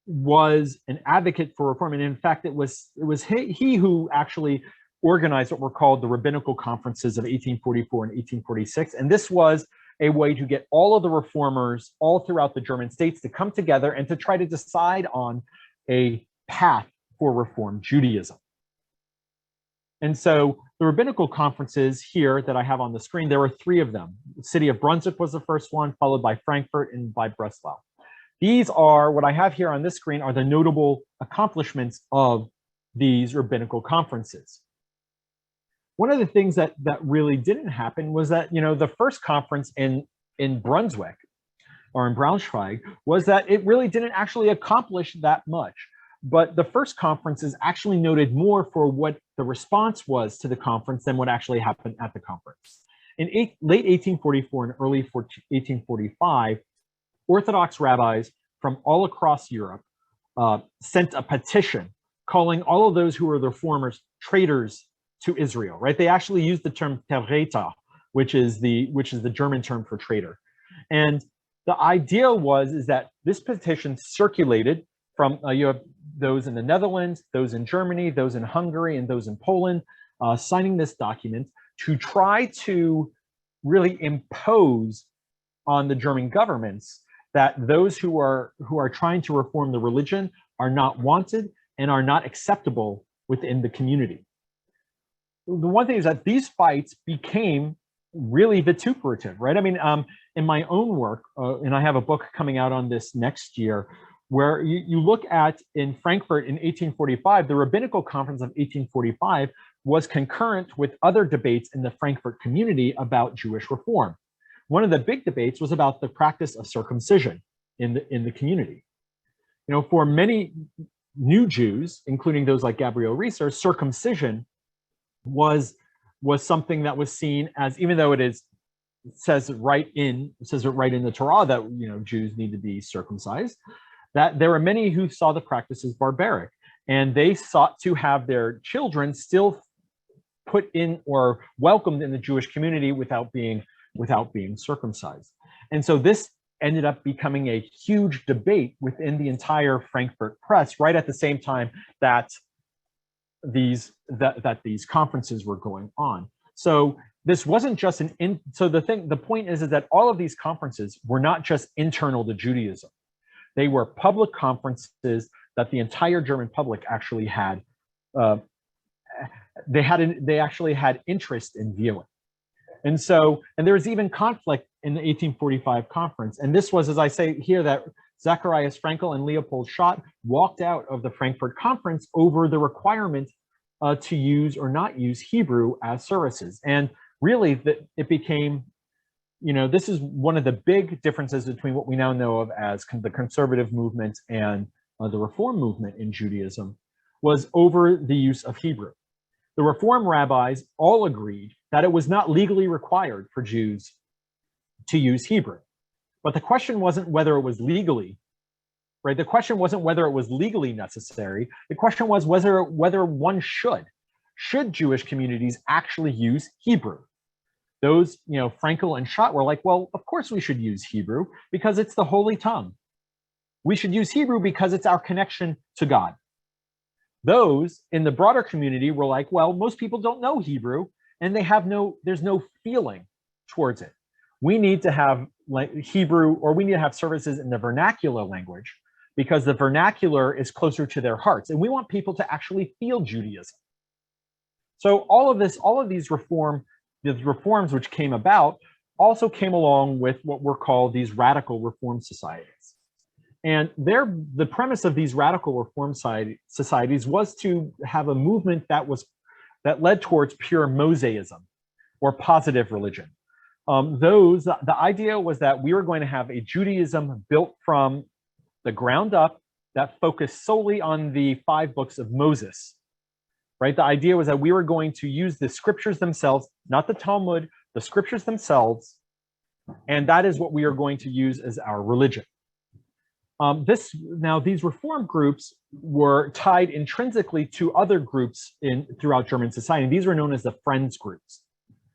was an advocate for reform, and in fact, it was he who actually organized what were called the rabbinical conferences of 1844 and 1846, and this was a way to get all of the reformers all throughout the German states to come together and to try to decide on a path for Reform Judaism. And so the rabbinical conferences here that I have on the screen, there were 3 of them. The city of Brunswick was the first one, followed by Frankfurt and by Breslau. These are, what I have here on this screen are the notable accomplishments of these rabbinical conferences. One of the things that really didn't happen was that, the first conference in Brunswick or in Braunschweig was that it really didn't actually accomplish that much. But the first conference is actually noted more for what the response was to the conference than what actually happened at the conference. In late 1844 and early 1845, Orthodox rabbis from all across Europe sent a petition calling all of those who were the reformers traitors to Israel, right? They actually used the term Verräter, which is the German term for traitor. And the idea is that this petition circulated from, you have those in the Netherlands, those in Germany, those in Hungary, and those in Poland, signing this document to try to really impose on the German governments that those who are trying to reform the religion are not wanted and are not acceptable within the community. The one thing is that these fights became really vituperative, right? I mean, in my own work, and I have a book coming out on this next year, where you look at in Frankfurt in 1845, the Rabbinical Conference of 1845 was concurrent with other debates in the Frankfurt community about Jewish reform. one of the big debates was about the practice of circumcision in the community. You know, for many new Jews, including those like Gabriel Reeser, circumcision was something that was seen as, even though it says it right in the Torah that, you know, Jews need to be circumcised, that there were many who saw the practice as barbaric, and they sought to have their children still put in or welcomed in the Jewish community without being circumcised. And so this ended up becoming a huge debate within the entire Frankfurt press, right at the same time that these conferences were going on. So this wasn't just the point is that all of these conferences were not just internal to Judaism. They were public conferences that the entire German public actually had. They actually had interest in viewing. And there was even conflict in the 1845 conference. And this was, as I say here, that Zacharias Frankel and Leopold Schott walked out of the Frankfurt conference over the requirement to use or not use Hebrew as services. And really, it became, you know, this is one of the big differences between what we now know of as the conservative movement and the Reform movement in Judaism, was over the use of Hebrew. The Reform rabbis all agreed that it was not legally required for Jews to use Hebrew. But the question wasn't whether it was legally, right? The question wasn't whether it was legally necessary. The question was whether one should. Should Jewish communities actually use Hebrew? Those, you know, Frankel and Schott were like, well, of course we should use Hebrew because it's the holy tongue. We should use Hebrew because it's our connection to God. Those in the broader community were like, well, most people don't know Hebrew and there's no feeling towards it. We need to have like Hebrew, or we need to have services in the vernacular language because the vernacular is closer to their hearts. And we want people to actually feel Judaism. So all of these reforms which came about also came along with what were called these radical reform societies. And the premise of these radical reform societies was to have a movement that led towards pure Mosaism or positive religion. The idea was that we were going to have a Judaism built from the ground up that focused solely on the 5 books of Moses, right? The idea was that we were going to use the scriptures themselves, not the Talmud, the scriptures themselves, and that is what we are going to use as our religion. These reform groups were tied intrinsically to other groups throughout German society. These were known as the Friends groups.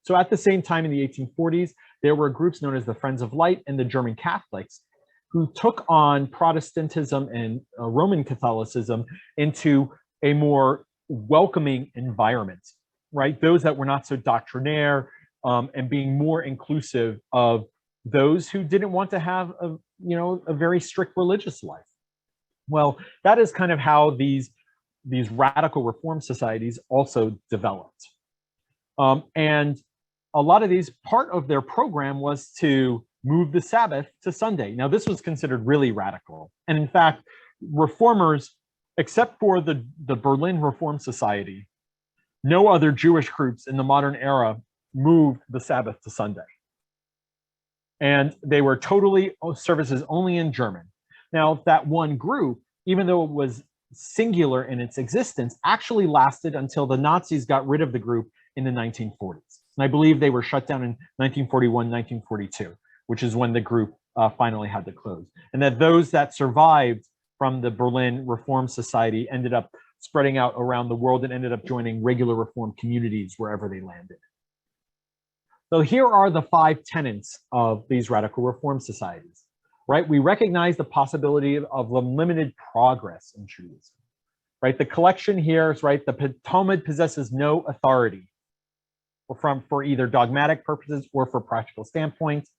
So at the same time in the 1840s, there were groups known as the Friends of Light and the German Catholics who took on Protestantism and Roman Catholicism into a more welcoming environment, right? Those that were not so doctrinaire and being more inclusive of those who didn't want to have a very strict religious life. Well, that is kind of how these radical reform societies also developed. And a lot of these, part of their program was to move the Sabbath to Sunday. Now, this was considered really radical. And in fact, reformers, except for the Berlin Reform Society, no other Jewish groups in the modern era moved the Sabbath to Sunday. And they were totally services only in German. Now, that one group, even though it was singular in its existence, actually lasted until the Nazis got rid of the group in the 1940s. And I believe they were shut down in 1941, 1942, which is when the group finally had to close. And that those that survived from the Berlin Reform Society ended up spreading out around the world and ended up joining regular Reform communities wherever they landed. So here are the 5 tenets of these radical reform societies, right? We recognize the possibility of limited progress in Judaism, right? The collection here is, right, the Talmud possesses no authority for either dogmatic purposes or for practical standpoints,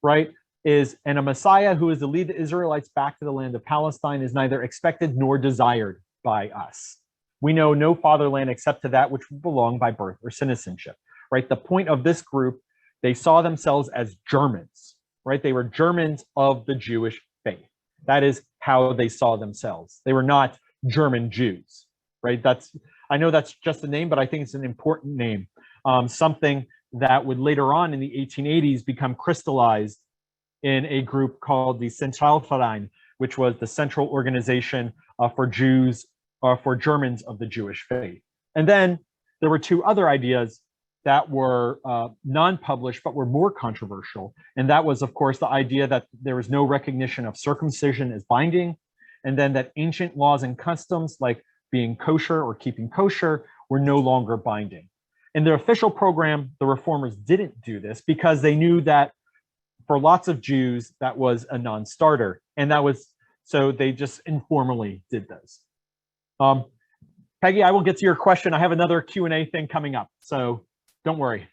right? And a Messiah who is to lead the Israelites back to the land of Palestine is neither expected nor desired by us. We know no fatherland except to that which belong by birth or citizenship. Right, the point of this group, they saw themselves as Germans, right? They were Germans of the Jewish faith. That is how they saw themselves. They were not German Jews, right? I know that's just a name, but I think it's an important name. Something that would later on in the 1880s become crystallized in a group called the Zentralverein, which was the central organization for Jews, for Germans of the Jewish faith. And then there were two other ideas that were non-published but were more controversial. And that was, of course, the idea that there was no recognition of circumcision as binding, and then that ancient laws and customs like being kosher or keeping kosher were no longer binding. In their official program, the reformers didn't do this because they knew that for lots of Jews, that was a non-starter. And that was, so they just informally did this. Peggy, I will get to your question. I have another Q&A thing coming up, so don't worry.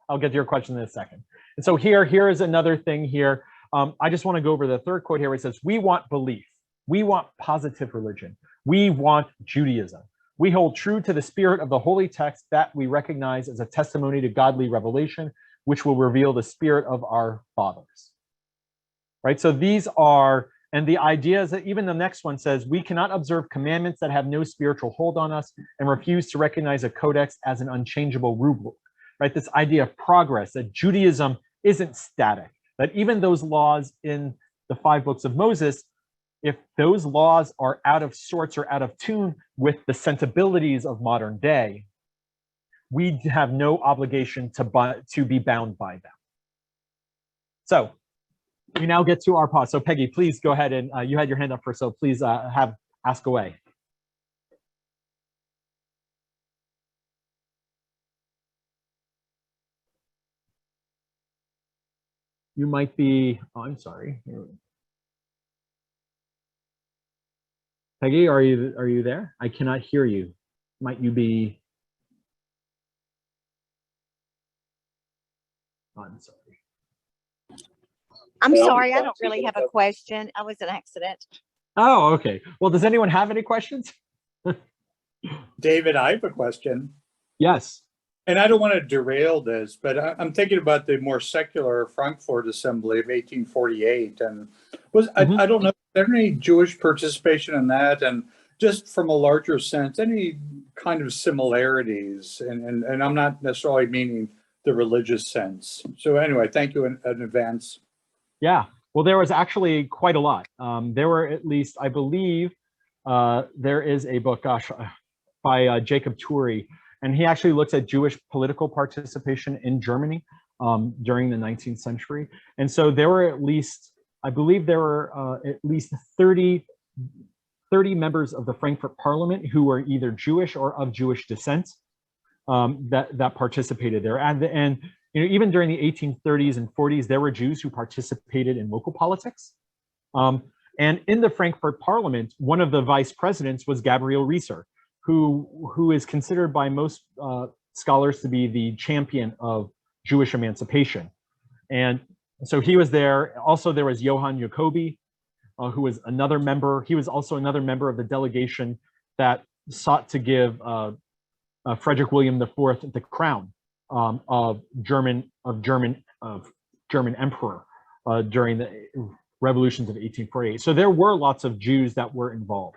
I'll get to your question in a second. And so here is another thing here. I just want to go over the third quote here where it says, we want belief. We want positive religion. We want Judaism. We hold true to the spirit of the holy text that we recognize as a testimony to godly revelation, which will reveal the spirit of our fathers. Right? So these are, and the idea is that even the next one says, we cannot observe commandments that have no spiritual hold on us and refuse to recognize a codex as an unchangeable rule. Right? This idea of progress, that Judaism isn't static, that even those laws in the 5 books of Moses, if those laws are out of sorts or out of tune with the sensibilities of modern day, we have no obligation to be bound by them. So we now get to our pause. So Peggy, please go ahead, and you had your hand up first, so please ask away. You might be, oh, I'm sorry. Peggy, are you there? I cannot hear you. Might you be? Oh, I'm sorry.
I'm sorry, I don't really have a question. I was an accident.
Oh, okay. Well, does anyone have any questions?
David, I have a question.
Yes.
And I don't want to derail this, but I'm thinking about the more secular Frankfurt Assembly of 1848. And I don't know, is there any Jewish participation in that? And just from a larger sense, any kind of similarities? And I'm not necessarily meaning the religious sense. So anyway, thank you in advance.
Yeah. Well, there was actually quite a lot. There were at least, I believe, there is a book, by Jacob Turey, and he actually looks at Jewish political participation in Germany during the 19th century. And so there were at least, I believe there were at least 30 members of the Frankfurt Parliament who were either Jewish or of Jewish descent that participated there. And you know, even during the 1830s and 40s, there were Jews who participated in local politics. And in the Frankfurt Parliament, one of the vice presidents was Gabriel Rieser, who is considered by most scholars to be the champion of Jewish emancipation. And so he was there. Also, there was Johann Jacobi, who was another member. He was also another member of the delegation that sought to give Frederick William IV the crown of German emperor during the revolutions of 1848. So there were lots of Jews that were involved.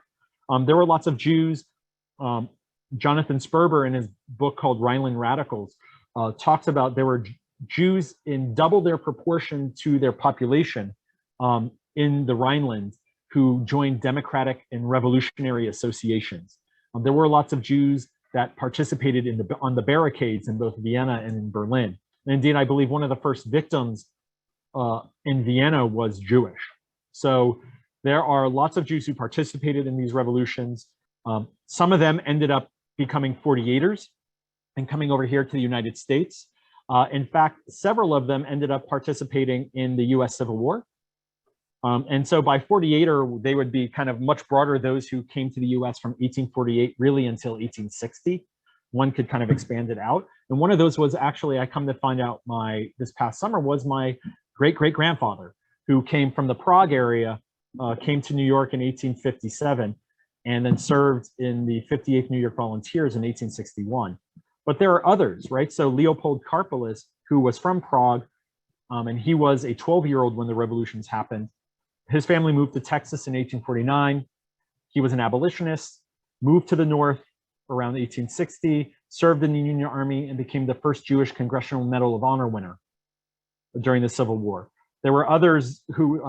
There were lots of Jews. Jonathan Sperber, in his book called Rhineland Radicals, talks about there were Jews in double their proportion to their population in the Rhineland who joined democratic and revolutionary associations. There were lots of Jews that participated on the barricades in both Vienna and in Berlin. And indeed, I believe one of the first victims in Vienna was Jewish. So there are lots of Jews who participated in these revolutions. Some of them ended up becoming 48ers and coming over here to the United States. In fact, several of them ended up participating in the US Civil War. And so by 48er, they would be kind of much broader, those who came to the US from 1848 really until 1860. One could kind of expand it out. And one of those was actually, I come to find out this past summer, was my great-great-grandfather, who came from the Prague area, came to New York in 1857, and then served in the 58th New York Volunteers in 1861. But there are others, right? So Leopold Karpelis, who was from Prague, and he was a 12-year-old when the revolutions happened. His family moved to Texas in 1849. He was an abolitionist, moved to the North around 1860, served in the Union Army and became the first Jewish Congressional Medal of Honor winner during the Civil War. There were others who,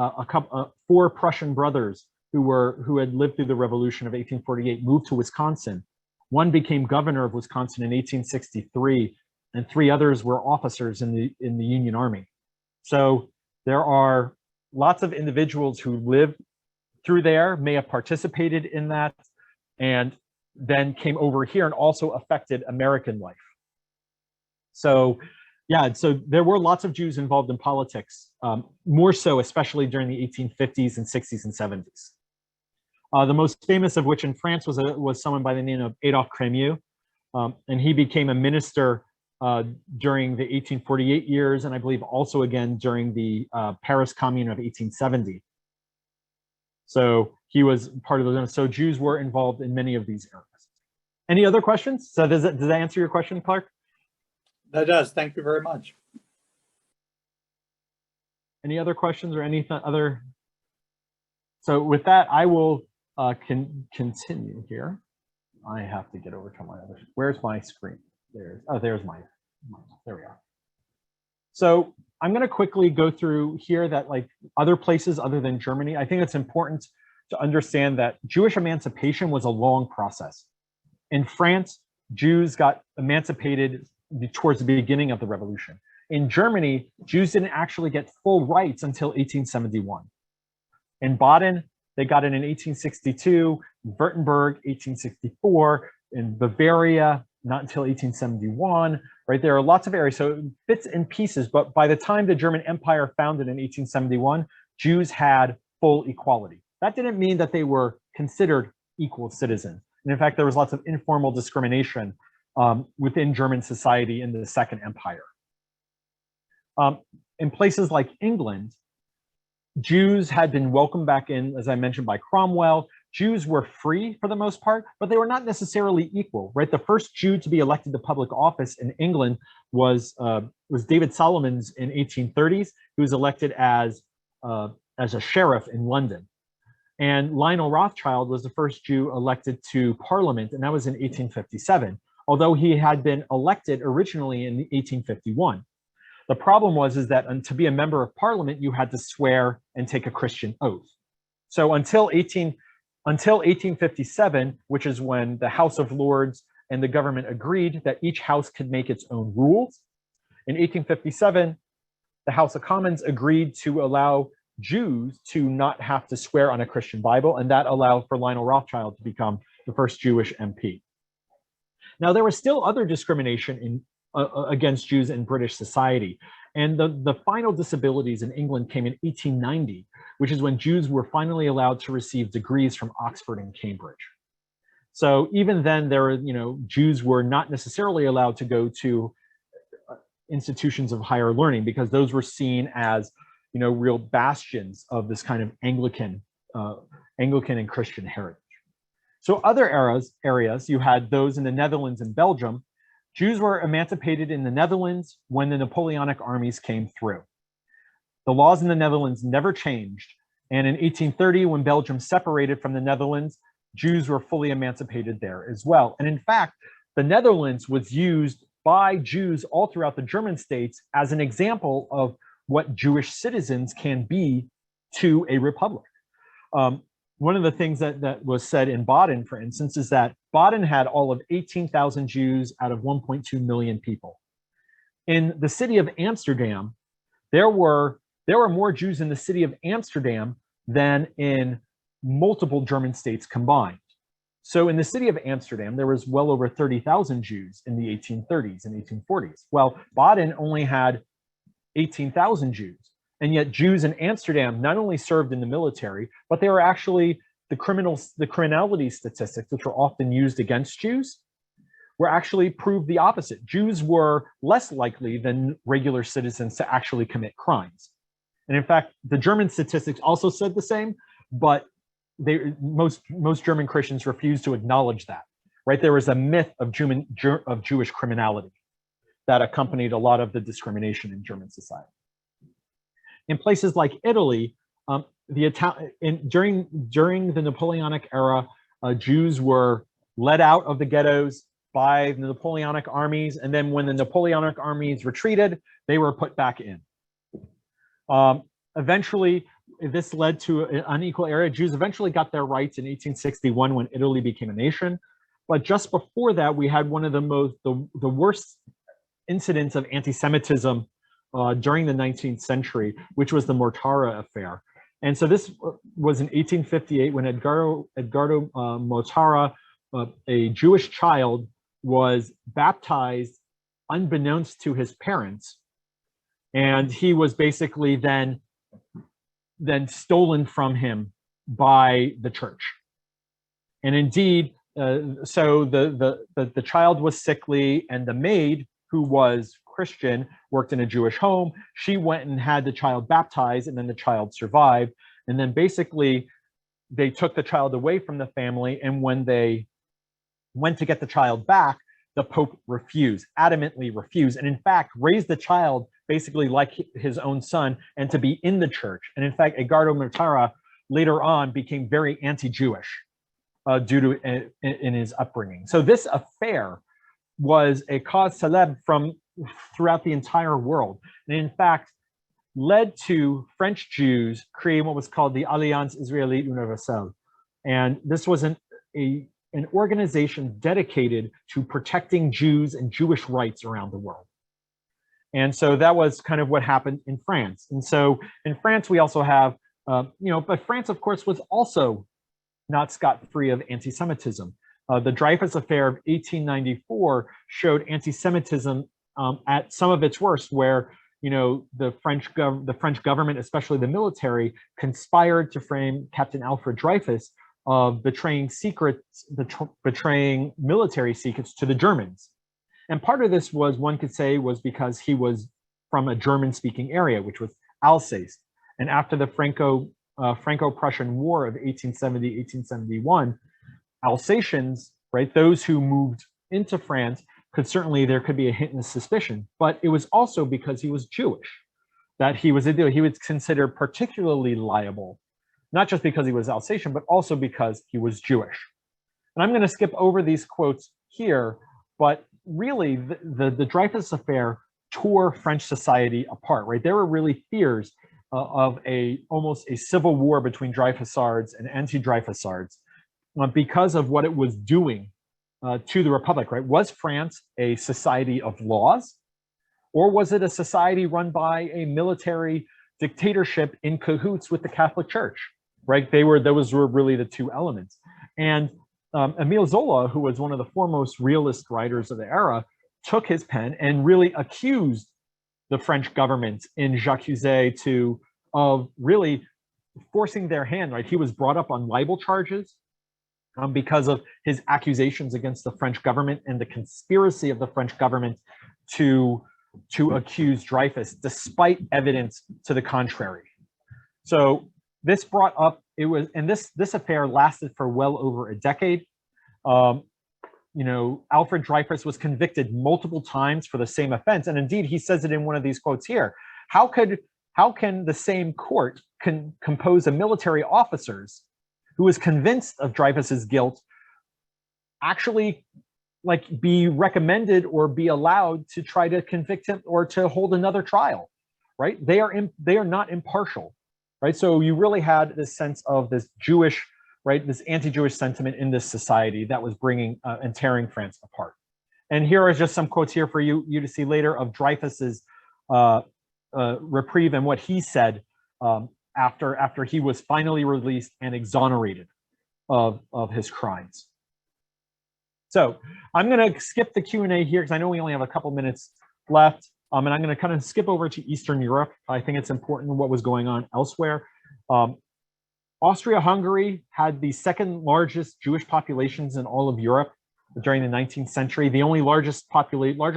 four Prussian brothers who had lived through the Revolution of 1848, moved to Wisconsin. One became governor of Wisconsin in 1863, and three others were officers in the Union Army. So there are lots of individuals who lived through there, may have participated in that, and then came over here and also affected American life. So yeah, so there were lots of Jews involved in politics, more so especially during the 1850s and 60s and 70s. The most famous of which in France was someone by the name of Adolphe Crémieux, and he became a minister during the 1848 years, and I believe also again during the Paris Commune of 1870. So he was part of the, so Jews were involved in many of these areas. Any other questions? So does that answer your question, Clark?
That does. Thank you very much.
Any other questions or anything other? So with that, I will continue here. I have to get over to my other, where's my screen? There's my, there we are. So I'm going to quickly go through here that like other places other than Germany, I think it's important to understand that Jewish emancipation was a long process. In France, Jews got emancipated towards the beginning of the revolution. In Germany, Jews didn't actually get full rights until 1871. In Baden, they got it in 1862, Württemberg, 1864, in Bavaria, not until 1871, right? There are lots of areas, so it fits in pieces, but by the time the German Empire founded in 1871, Jews had full equality. That didn't mean that they were considered equal citizens. And in fact, there was lots of informal discrimination within German society in the Second Empire. In places like England, Jews had been welcomed back in, as I mentioned, by Cromwell. Jews were free for the most part, but they were not necessarily equal, right? The first Jew to be elected to public office in England was David Solomons in 1830s. He was elected as a sheriff in London. And Lionel Rothschild was the first Jew elected to Parliament, and that was in 1857, although he had been elected originally in 1851. The problem was that to be a member of Parliament, you had to swear and take a Christian oath. So until 1857, which is when the House of Lords and the government agreed that each house could make its own rules, in 1857, the House of Commons agreed to allow Jews to not have to swear on a Christian Bible, and that allowed for Lionel Rothschild to become the first Jewish MP. Now, there was still other discrimination against Jews in British society, and the final disabilities in England came in 1890, which is when Jews were finally allowed to receive degrees from Oxford and Cambridge. So even then, Jews were not necessarily allowed to go to institutions of higher learning because those were seen as real bastions of this kind of Anglican and Christian heritage. So other areas, you had those in the Netherlands and Belgium. Jews were emancipated in the Netherlands when the Napoleonic armies came through. The laws in the Netherlands never changed. And in 1830, when Belgium separated from the Netherlands, Jews were fully emancipated there as well. And in fact, the Netherlands was used by Jews all throughout the German states as an example of what Jewish citizens can be to a republic. One of the things that was said in Baden, for instance, is that Baden had all of 18,000 Jews out of 1.2 million people. In the city of Amsterdam, there were more Jews in the city of Amsterdam than in multiple German states combined. So in the city of Amsterdam, there was well over 30,000 Jews in the 1830s and 1840s. Well, Baden only had 18,000 Jews. And yet Jews in Amsterdam not only served in the military, but they were actually the criminality statistics, which were often used against Jews, were actually proved the opposite. Jews were less likely than regular citizens to actually commit crimes. And in fact, the German statistics also said the same, but most German Christians refused to acknowledge that, right? There was a myth of Jewish criminality that accompanied a lot of the discrimination in German society. In places like Italy, during the Napoleonic era, Jews were let out of the ghettos. by the Napoleonic armies. And then when the Napoleonic armies retreated, they were put back in. Eventually, this led to an unequal area. Jews eventually got their rights in 1861 when Italy became a nation. But just before that, we had one of the worst incidents of anti-Semitism during the 19th century, which was the Mortara affair. And so this was in 1858 when Edgardo Mortara, a Jewish child, was baptized unbeknownst to his parents. And he was basically then stolen from him by the church. And indeed, so the child was sickly, and the maid, who was Christian, worked in a Jewish home. She went and had the child baptized, and then the child survived. And then basically they took the child away from the family, and when they went to get the child back, the Pope refused, adamantly refused, and in fact raised the child basically like his own son and to be in the church. And in fact, Edgardo Mortara later on became very anti-Jewish due to in his upbringing. So this affair was a cause célèbre from throughout the entire world, and in fact led to French Jews creating what was called the Alliance Israélite Universelle. And this was an organization dedicated to protecting Jews and Jewish rights around the world. And so that was kind of what happened in France. And so in France, we also have, but France, of course, was also not scot-free of anti-Semitism. The Dreyfus Affair of 1894 showed anti-Semitism at some of its worst, where the French government, especially the military, conspired to frame Captain Alfred Dreyfus of betraying military secrets to the Germans. And part of this was, one could say, was because he was from a German-speaking area, which was Alsace. And after the Franco-Prussian War of 1870-1871, Alsatians, right, those who moved into France, there could be a hint of suspicion, but it was also because he was Jewish that he was considered particularly liable, not just because he was Alsatian, but also because he was Jewish. And I'm going to skip over these quotes here, but really the Dreyfus Affair tore French society apart, right? There were really fears of almost a civil war between Dreyfusards and anti-Dreyfusards because of what it was doing to the Republic, right? Was France a society of laws, or was it a society run by a military dictatorship in cahoots with the Catholic Church, right? Those were really the two elements. And Émile Zola, who was one of the foremost realist writers of the era, took his pen and really accused the French government in J'accusais of really forcing their hand, right? He was brought up on libel charges because of his accusations against the French government and the conspiracy of the French government to accuse Dreyfus, despite evidence to the contrary. So this brought up, this affair lasted for well over a decade. Alfred Dreyfus was convicted multiple times for the same offense. And indeed, he says it in one of these quotes here. How can the same court compose of military officers who was convinced of Dreyfus's guilt actually be recommended or be allowed to try to convict him or to hold another trial, right? They are not impartial, right? So you really had this sense of this Jewish, right, this anti-Jewish sentiment in this society that was bringing and tearing France apart. And here are just some quotes here for you to see later of Dreyfus's reprieve and what he said after he was finally released and exonerated of his crimes. So I'm going to skip the Q&A here because I know we only have a couple minutes left. And I'm going to kind of skip over to Eastern Europe. I think it's important what was going on elsewhere. Austria-Hungary had the second largest Jewish populations in all of Europe during the 19th century. The only larger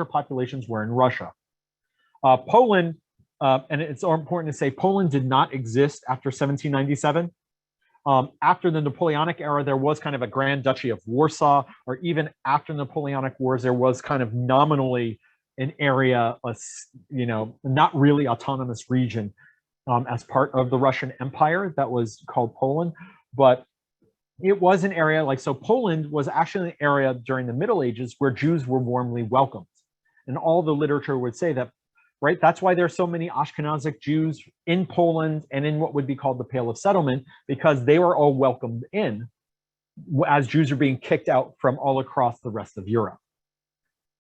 populations were in Russia. Poland, and it's important to say, Poland did not exist after 1797. After the Napoleonic era, there was kind of a Grand Duchy of Warsaw, or even after the Napoleonic Wars, there was kind of nominally an area, not really autonomous region as part of the Russian Empire that was called Poland. But it was an area like, so Poland was actually an area during the Middle Ages where Jews were warmly welcomed. And all the literature would say that, right? That's why there's so many Ashkenazic Jews in Poland and in what would be called the Pale of Settlement, because they were all welcomed in as Jews are being kicked out from all across the rest of Europe.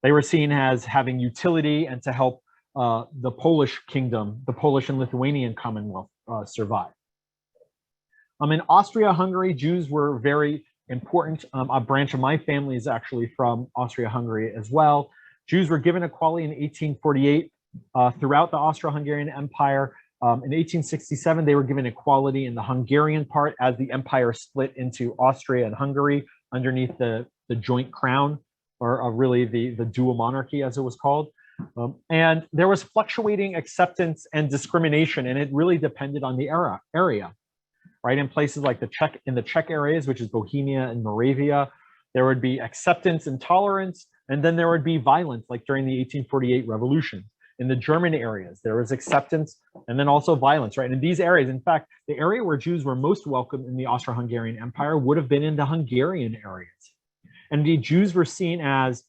They were seen as having utility and to help the Polish kingdom, the Polish and Lithuanian Commonwealth survive. In Austria-Hungary, Jews were very important. A branch of my family is actually from Austria-Hungary as well. Jews were given equality in 1848 throughout the Austro-Hungarian Empire. In 1867, they were given equality in the Hungarian part as the empire split into Austria and Hungary underneath the joint crown, or really the dual monarchy as it was called. And there was fluctuating acceptance and discrimination, and it really depended on the area. Right, in places like in the Czech areas, which is Bohemia and Moravia, there would be acceptance and tolerance, and then there would be violence, like during the 1848 revolution. In the German areas, there was acceptance and then also violence, right? In these areas, in fact, the area where Jews were most welcome in the Austro-Hungarian Empire would have been in the Hungarian areas. And indeed, Jews were seen as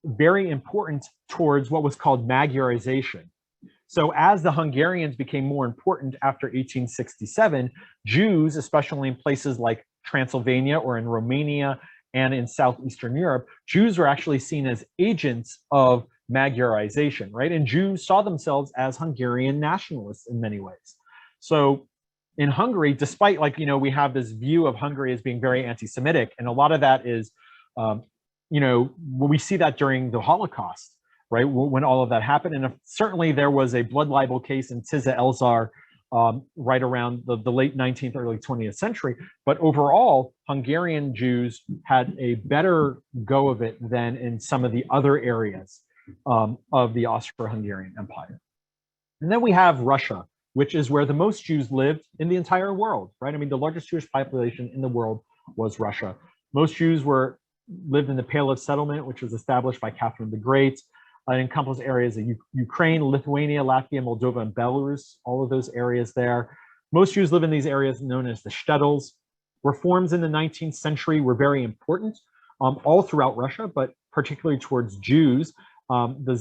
very important towards what was called Magyarization. So as the Hungarians became more important after 1867, Jews, especially in places like Transylvania or in Romania and in Southeastern Europe, Jews were actually seen as agents of Magyarization, right? And Jews saw themselves as Hungarian nationalists in many ways. So in Hungary, despite, like, you know, we have this view of Hungary as being very anti-Semitic, and a lot of that is, you know, when we see that during the Holocaust, right, when all of that happened. And certainly there was a blood libel case in Tiza Elzar right around the late 19th, early 20th century. But overall, Hungarian Jews had a better go of it than in some of the other areas of the Austro-Hungarian Empire. And then we have Russia, which is where the most Jews lived in the entire world, right? I mean, the largest Jewish population in the world was Russia. Most Jews lived in the Pale of Settlement, which was established by Catherine the Great. It encompasses areas of Ukraine, Lithuania, Latvia, Moldova, and Belarus, all of those areas there. Most Jews live in these areas known as the shtetls. Reforms in the 19th century were very important all throughout Russia, but particularly towards Jews. The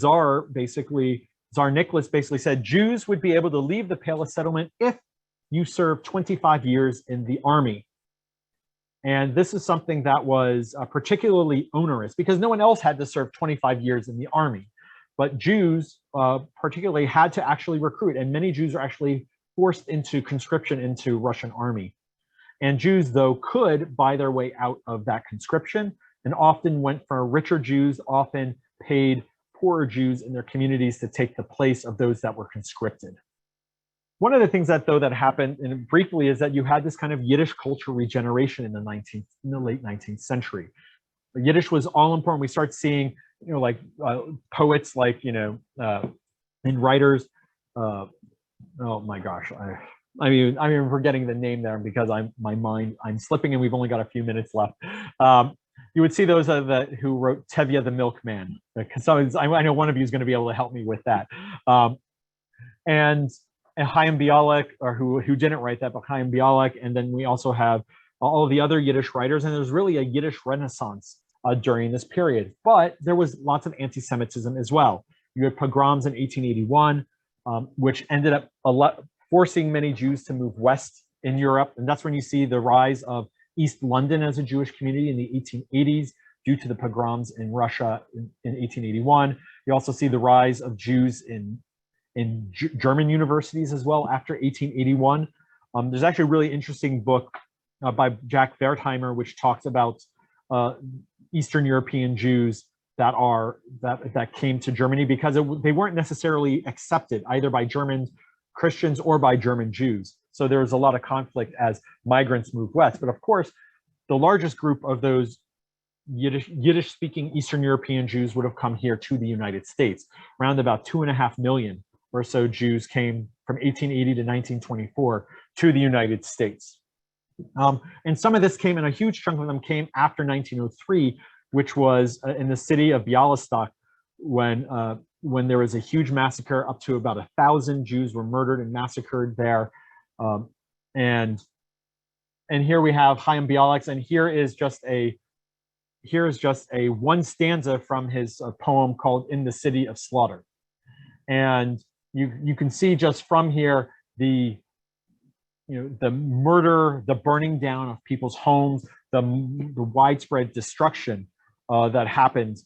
Tsar Nicholas basically said Jews would be able to leave the Pale of Settlement if you served 25 years in the army. And this is something that was particularly onerous because no one else had to serve 25 years in the army. But Jews particularly had to actually recruit, and many Jews are actually forced into conscription into Russian army. And Jews, though, could buy their way out of that conscription, and often went for richer Jews, often paid poorer Jews in their communities to take the place of those that were conscripted. One of the things that happened, and briefly, is that you had this kind of Yiddish culture regeneration in the late 19th century. Yiddish was all important. We start seeing, you know, like poets, like, you know, and writers. Oh my gosh, I mean, I'm forgetting the name there because I'm slipping, and we've only got a few minutes left. You would see those who wrote Tevye the Milkman. I know one of you is going to be able to help me with that. And Chaim Bialik, or who didn't write that, but Chaim Bialik, and then we also have all of the other Yiddish writers, and there's really a Yiddish renaissance during this period. But there was lots of anti-Semitism as well. You had pogroms in 1881, which ended up forcing many Jews to move west in Europe, and that's when you see the rise of East London as a Jewish community in the 1880s due to the pogroms in Russia in 1881. You also see the rise of Jews in German universities as well after 1881. There's actually a really interesting book by Jack Wertheimer, which talks about Eastern European Jews that came to Germany because they weren't necessarily accepted either by German Christians or by German Jews. So there was a lot of conflict as migrants moved west. But of course, the largest group of those Yiddish-speaking Eastern European Jews would have come here to the United States. Around about 2.5 million or so Jews came from 1880 to 1924 to the United States. And some of this came, and a huge chunk of them came after 1903, which was in the city of Bialystok, when there was a huge massacre. Up to about 1,000 Jews were murdered and massacred there. And and here we have Chaim Bialik's, and here is just a one stanza from his poem called "In the City of Slaughter," and you can see just from here the murder, the burning down of people's homes, the widespread destruction that happened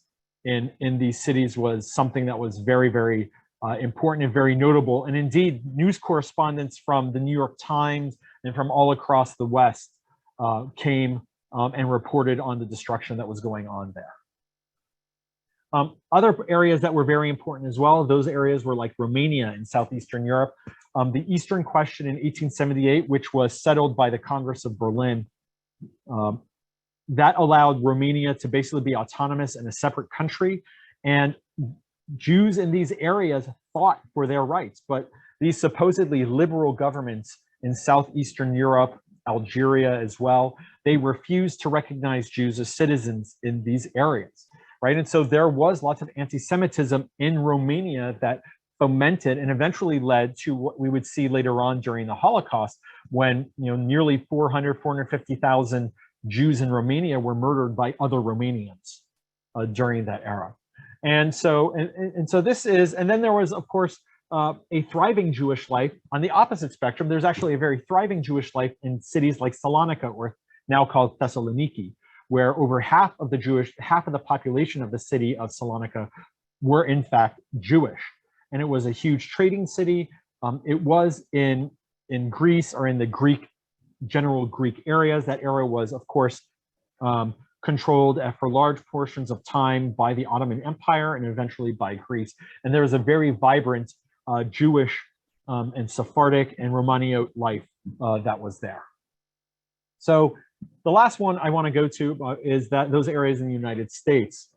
in these cities was something that was very, very important and very notable. And indeed, news correspondents from the New York Times and from all across the West came and reported on the destruction that was going on there. Other areas that were very important as well, those areas were like Romania in Southeastern Europe. The Eastern Question in 1878, which was settled by the Congress of Berlin, that allowed Romania to basically be autonomous and a separate country. And Jews in these areas fought for their rights, but these supposedly liberal governments in Southeastern Europe, Algeria as well, they refused to recognize Jews as citizens in these areas, right? And so there was lots of anti-Semitism in Romania that fomented and eventually led to what we would see later on during the Holocaust, when nearly 450,000 Jews in Romania were murdered by other Romanians during that era. And so this is, and then there was, of course, a thriving Jewish life. On the opposite spectrum, there's actually a very thriving Jewish life in cities like Salonika, or now called Thessaloniki, where over half of the population of the city of Salonika were in fact Jewish. And it was a huge trading city. It was in Greece, or in the general Greek areas. That area was, of course, controlled for large portions of time by the Ottoman Empire and eventually by Greece. And there was a very vibrant Jewish and Sephardic and Romaniote life that was there. So the last one I want to go to is those areas in the United States.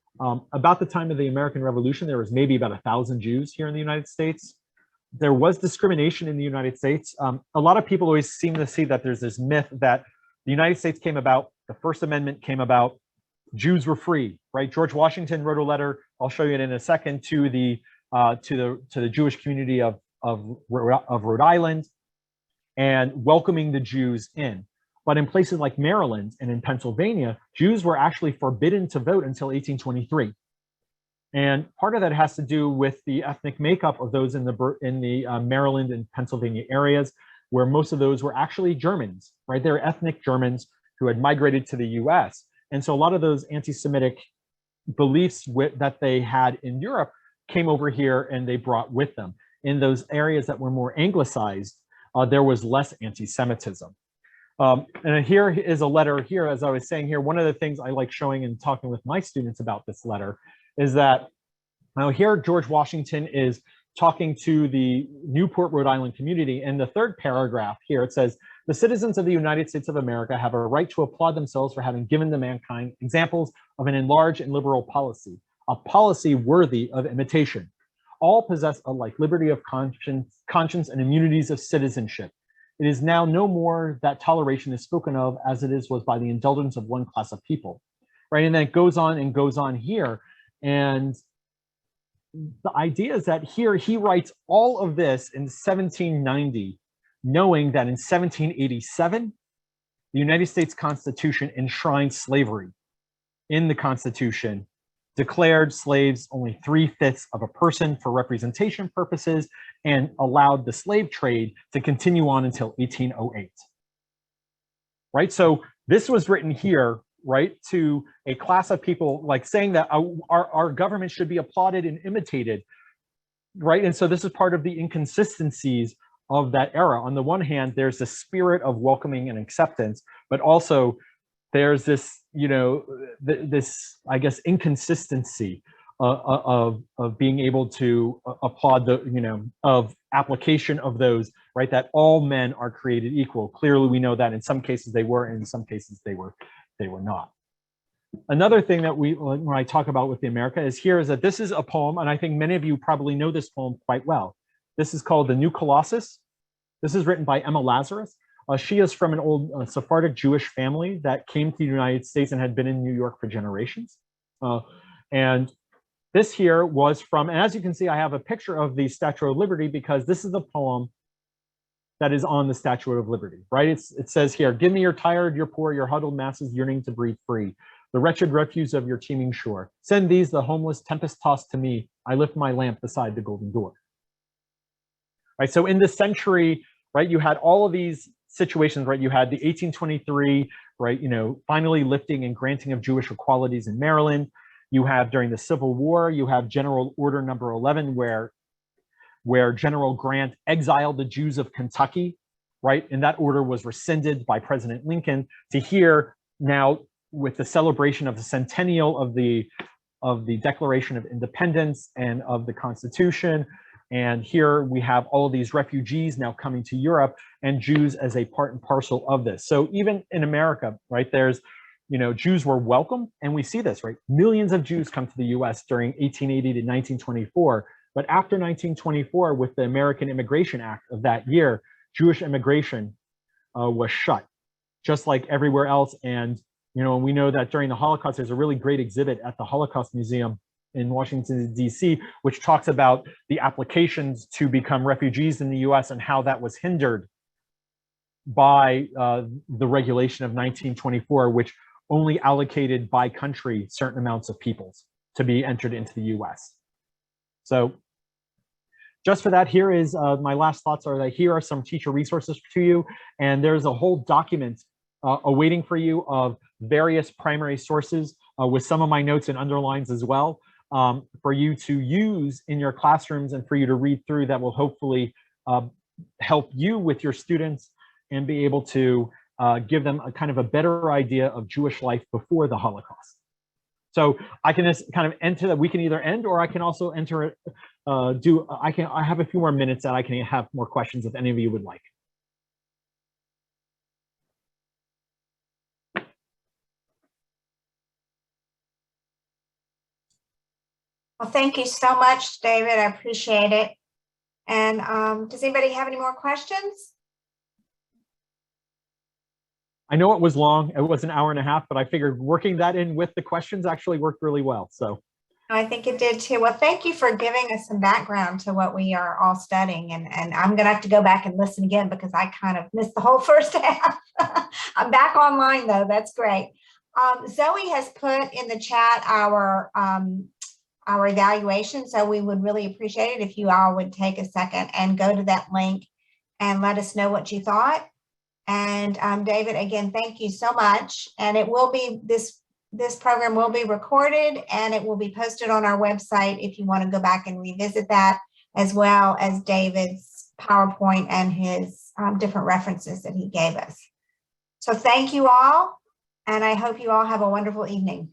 About the time of the American Revolution, there was maybe about 1,000 Jews here in the United States. There was discrimination in the United States. A lot of people always seem to see that there's this myth that the United States came about, the First Amendment came about, Jews were free, right? George Washington wrote a letter, I'll show you it in a second, to the Jewish community of Rhode Island, and welcoming the Jews in. But in places like Maryland and in Pennsylvania, Jews were actually forbidden to vote until 1823. And part of that has to do with the ethnic makeup of those in the Maryland and Pennsylvania areas, where most of those were actually Germans, right? They're ethnic Germans who had migrated to the US. And so a lot of those anti-Semitic beliefs that they had in Europe came over here and they brought with them. In those areas that were more anglicized, there was less anti-Semitism. And here is a letter here, as I was saying here, one of the things I like showing and talking with my students about this letter is that now here George Washington is talking to the Newport, Rhode Island community. In the third paragraph here, it says, "The citizens of the United States of America have a right to applaud themselves for having given to mankind examples of an enlarged and liberal policy, a policy worthy of imitation. All possess alike liberty of conscience and immunities of citizenship. It is now no more that toleration is spoken of as it was by the indulgence of one class of people," right? And then it goes on and goes on here. And the idea is that here he writes all of this in 1790, knowing that in 1787, the United States Constitution enshrined slavery in the Constitution, declared slaves only 3/5 of a person for representation purposes, and allowed the slave trade to continue on until 1808. Right? So this was written here, right, to a class of people, like saying that our government should be applauded and imitated, right? And so this is part of the inconsistencies of that era. On the one hand, there's the spirit of welcoming and acceptance, but also there's this, this, I guess, inconsistency of being able to applaud the, of application of those, right? That all men are created equal. Clearly, we know that in some cases they were, and in some cases they were not. Another thing that when I talk about with the America is that this is a poem, and I think many of you probably know this poem quite well. This is called The New Colossus. This is written by Emma Lazarus. She is from an old Sephardic Jewish family that came to the United States and had been in New York for generations. And this here was from, and as you can see, I have a picture of the Statue of Liberty because this is the poem that is on the Statue of Liberty, right? It says here, give me your tired, your poor, your huddled masses yearning to breathe free, the wretched refuse of your teeming shore. Send these, the homeless, tempest-tossed to me. I lift my lamp beside the golden door. Right, so in this century, right, you had all of these situations, right? You had the 1823, right, finally lifting and granting of Jewish equalities in Maryland. You have during the Civil War, you have General Order Number 11, where General Grant exiled the Jews of Kentucky, right? And that order was rescinded by President Lincoln. To here now, with the celebration of the centennial of the Declaration of Independence and of the Constitution, and here we have all of these refugees now coming to Europe, and Jews as a part and parcel of this. So even in America, right, there's, Jews were welcome, and we see this, right? Millions of Jews come to the US during 1880 to 1924, but after 1924, with the American Immigration Act of that year, Jewish immigration was shut, just like everywhere else. And, and we know that during the Holocaust, there's a really great exhibit at the Holocaust Museum in Washington, D.C., which talks about the applications to become refugees in the US and how that was hindered by the regulation of 1924, which only allocated by country certain amounts of peoples to be entered into the US. So just for that, here is my last thoughts are that here are some teacher resources to you. And there's a whole document awaiting for you of various primary sources with some of my notes and underlines as well, for you to use in your classrooms and for you to read through, that will hopefully help you with your students and be able to give them a kind of a better idea of Jewish life before the Holocaust. So I can just kind of enter that. We can either end, or I can also enter it. I have a few more minutes that I can have more questions if any of you would like.
Well, thank you so much, David. I appreciate it. And does anybody have any more questions?
I know it was long. It was an hour and a half, but I figured working that in with the questions actually worked really well. So
I think it did too. Well, thank you for giving us some background to what we are all studying. And I'm going to have to go back and listen again because I kind of missed the whole first half. I'm back online though. That's great. Zoe has put in the chat our evaluation. So we would really appreciate it if you all would take a second and go to that link and let us know what you thought. And David, again, thank you so much. And it will be, this program will be recorded and it will be posted on our website if you want to go back and revisit that, as well as David's PowerPoint and his different references that he gave us. So thank you all, and I hope you all have a wonderful evening.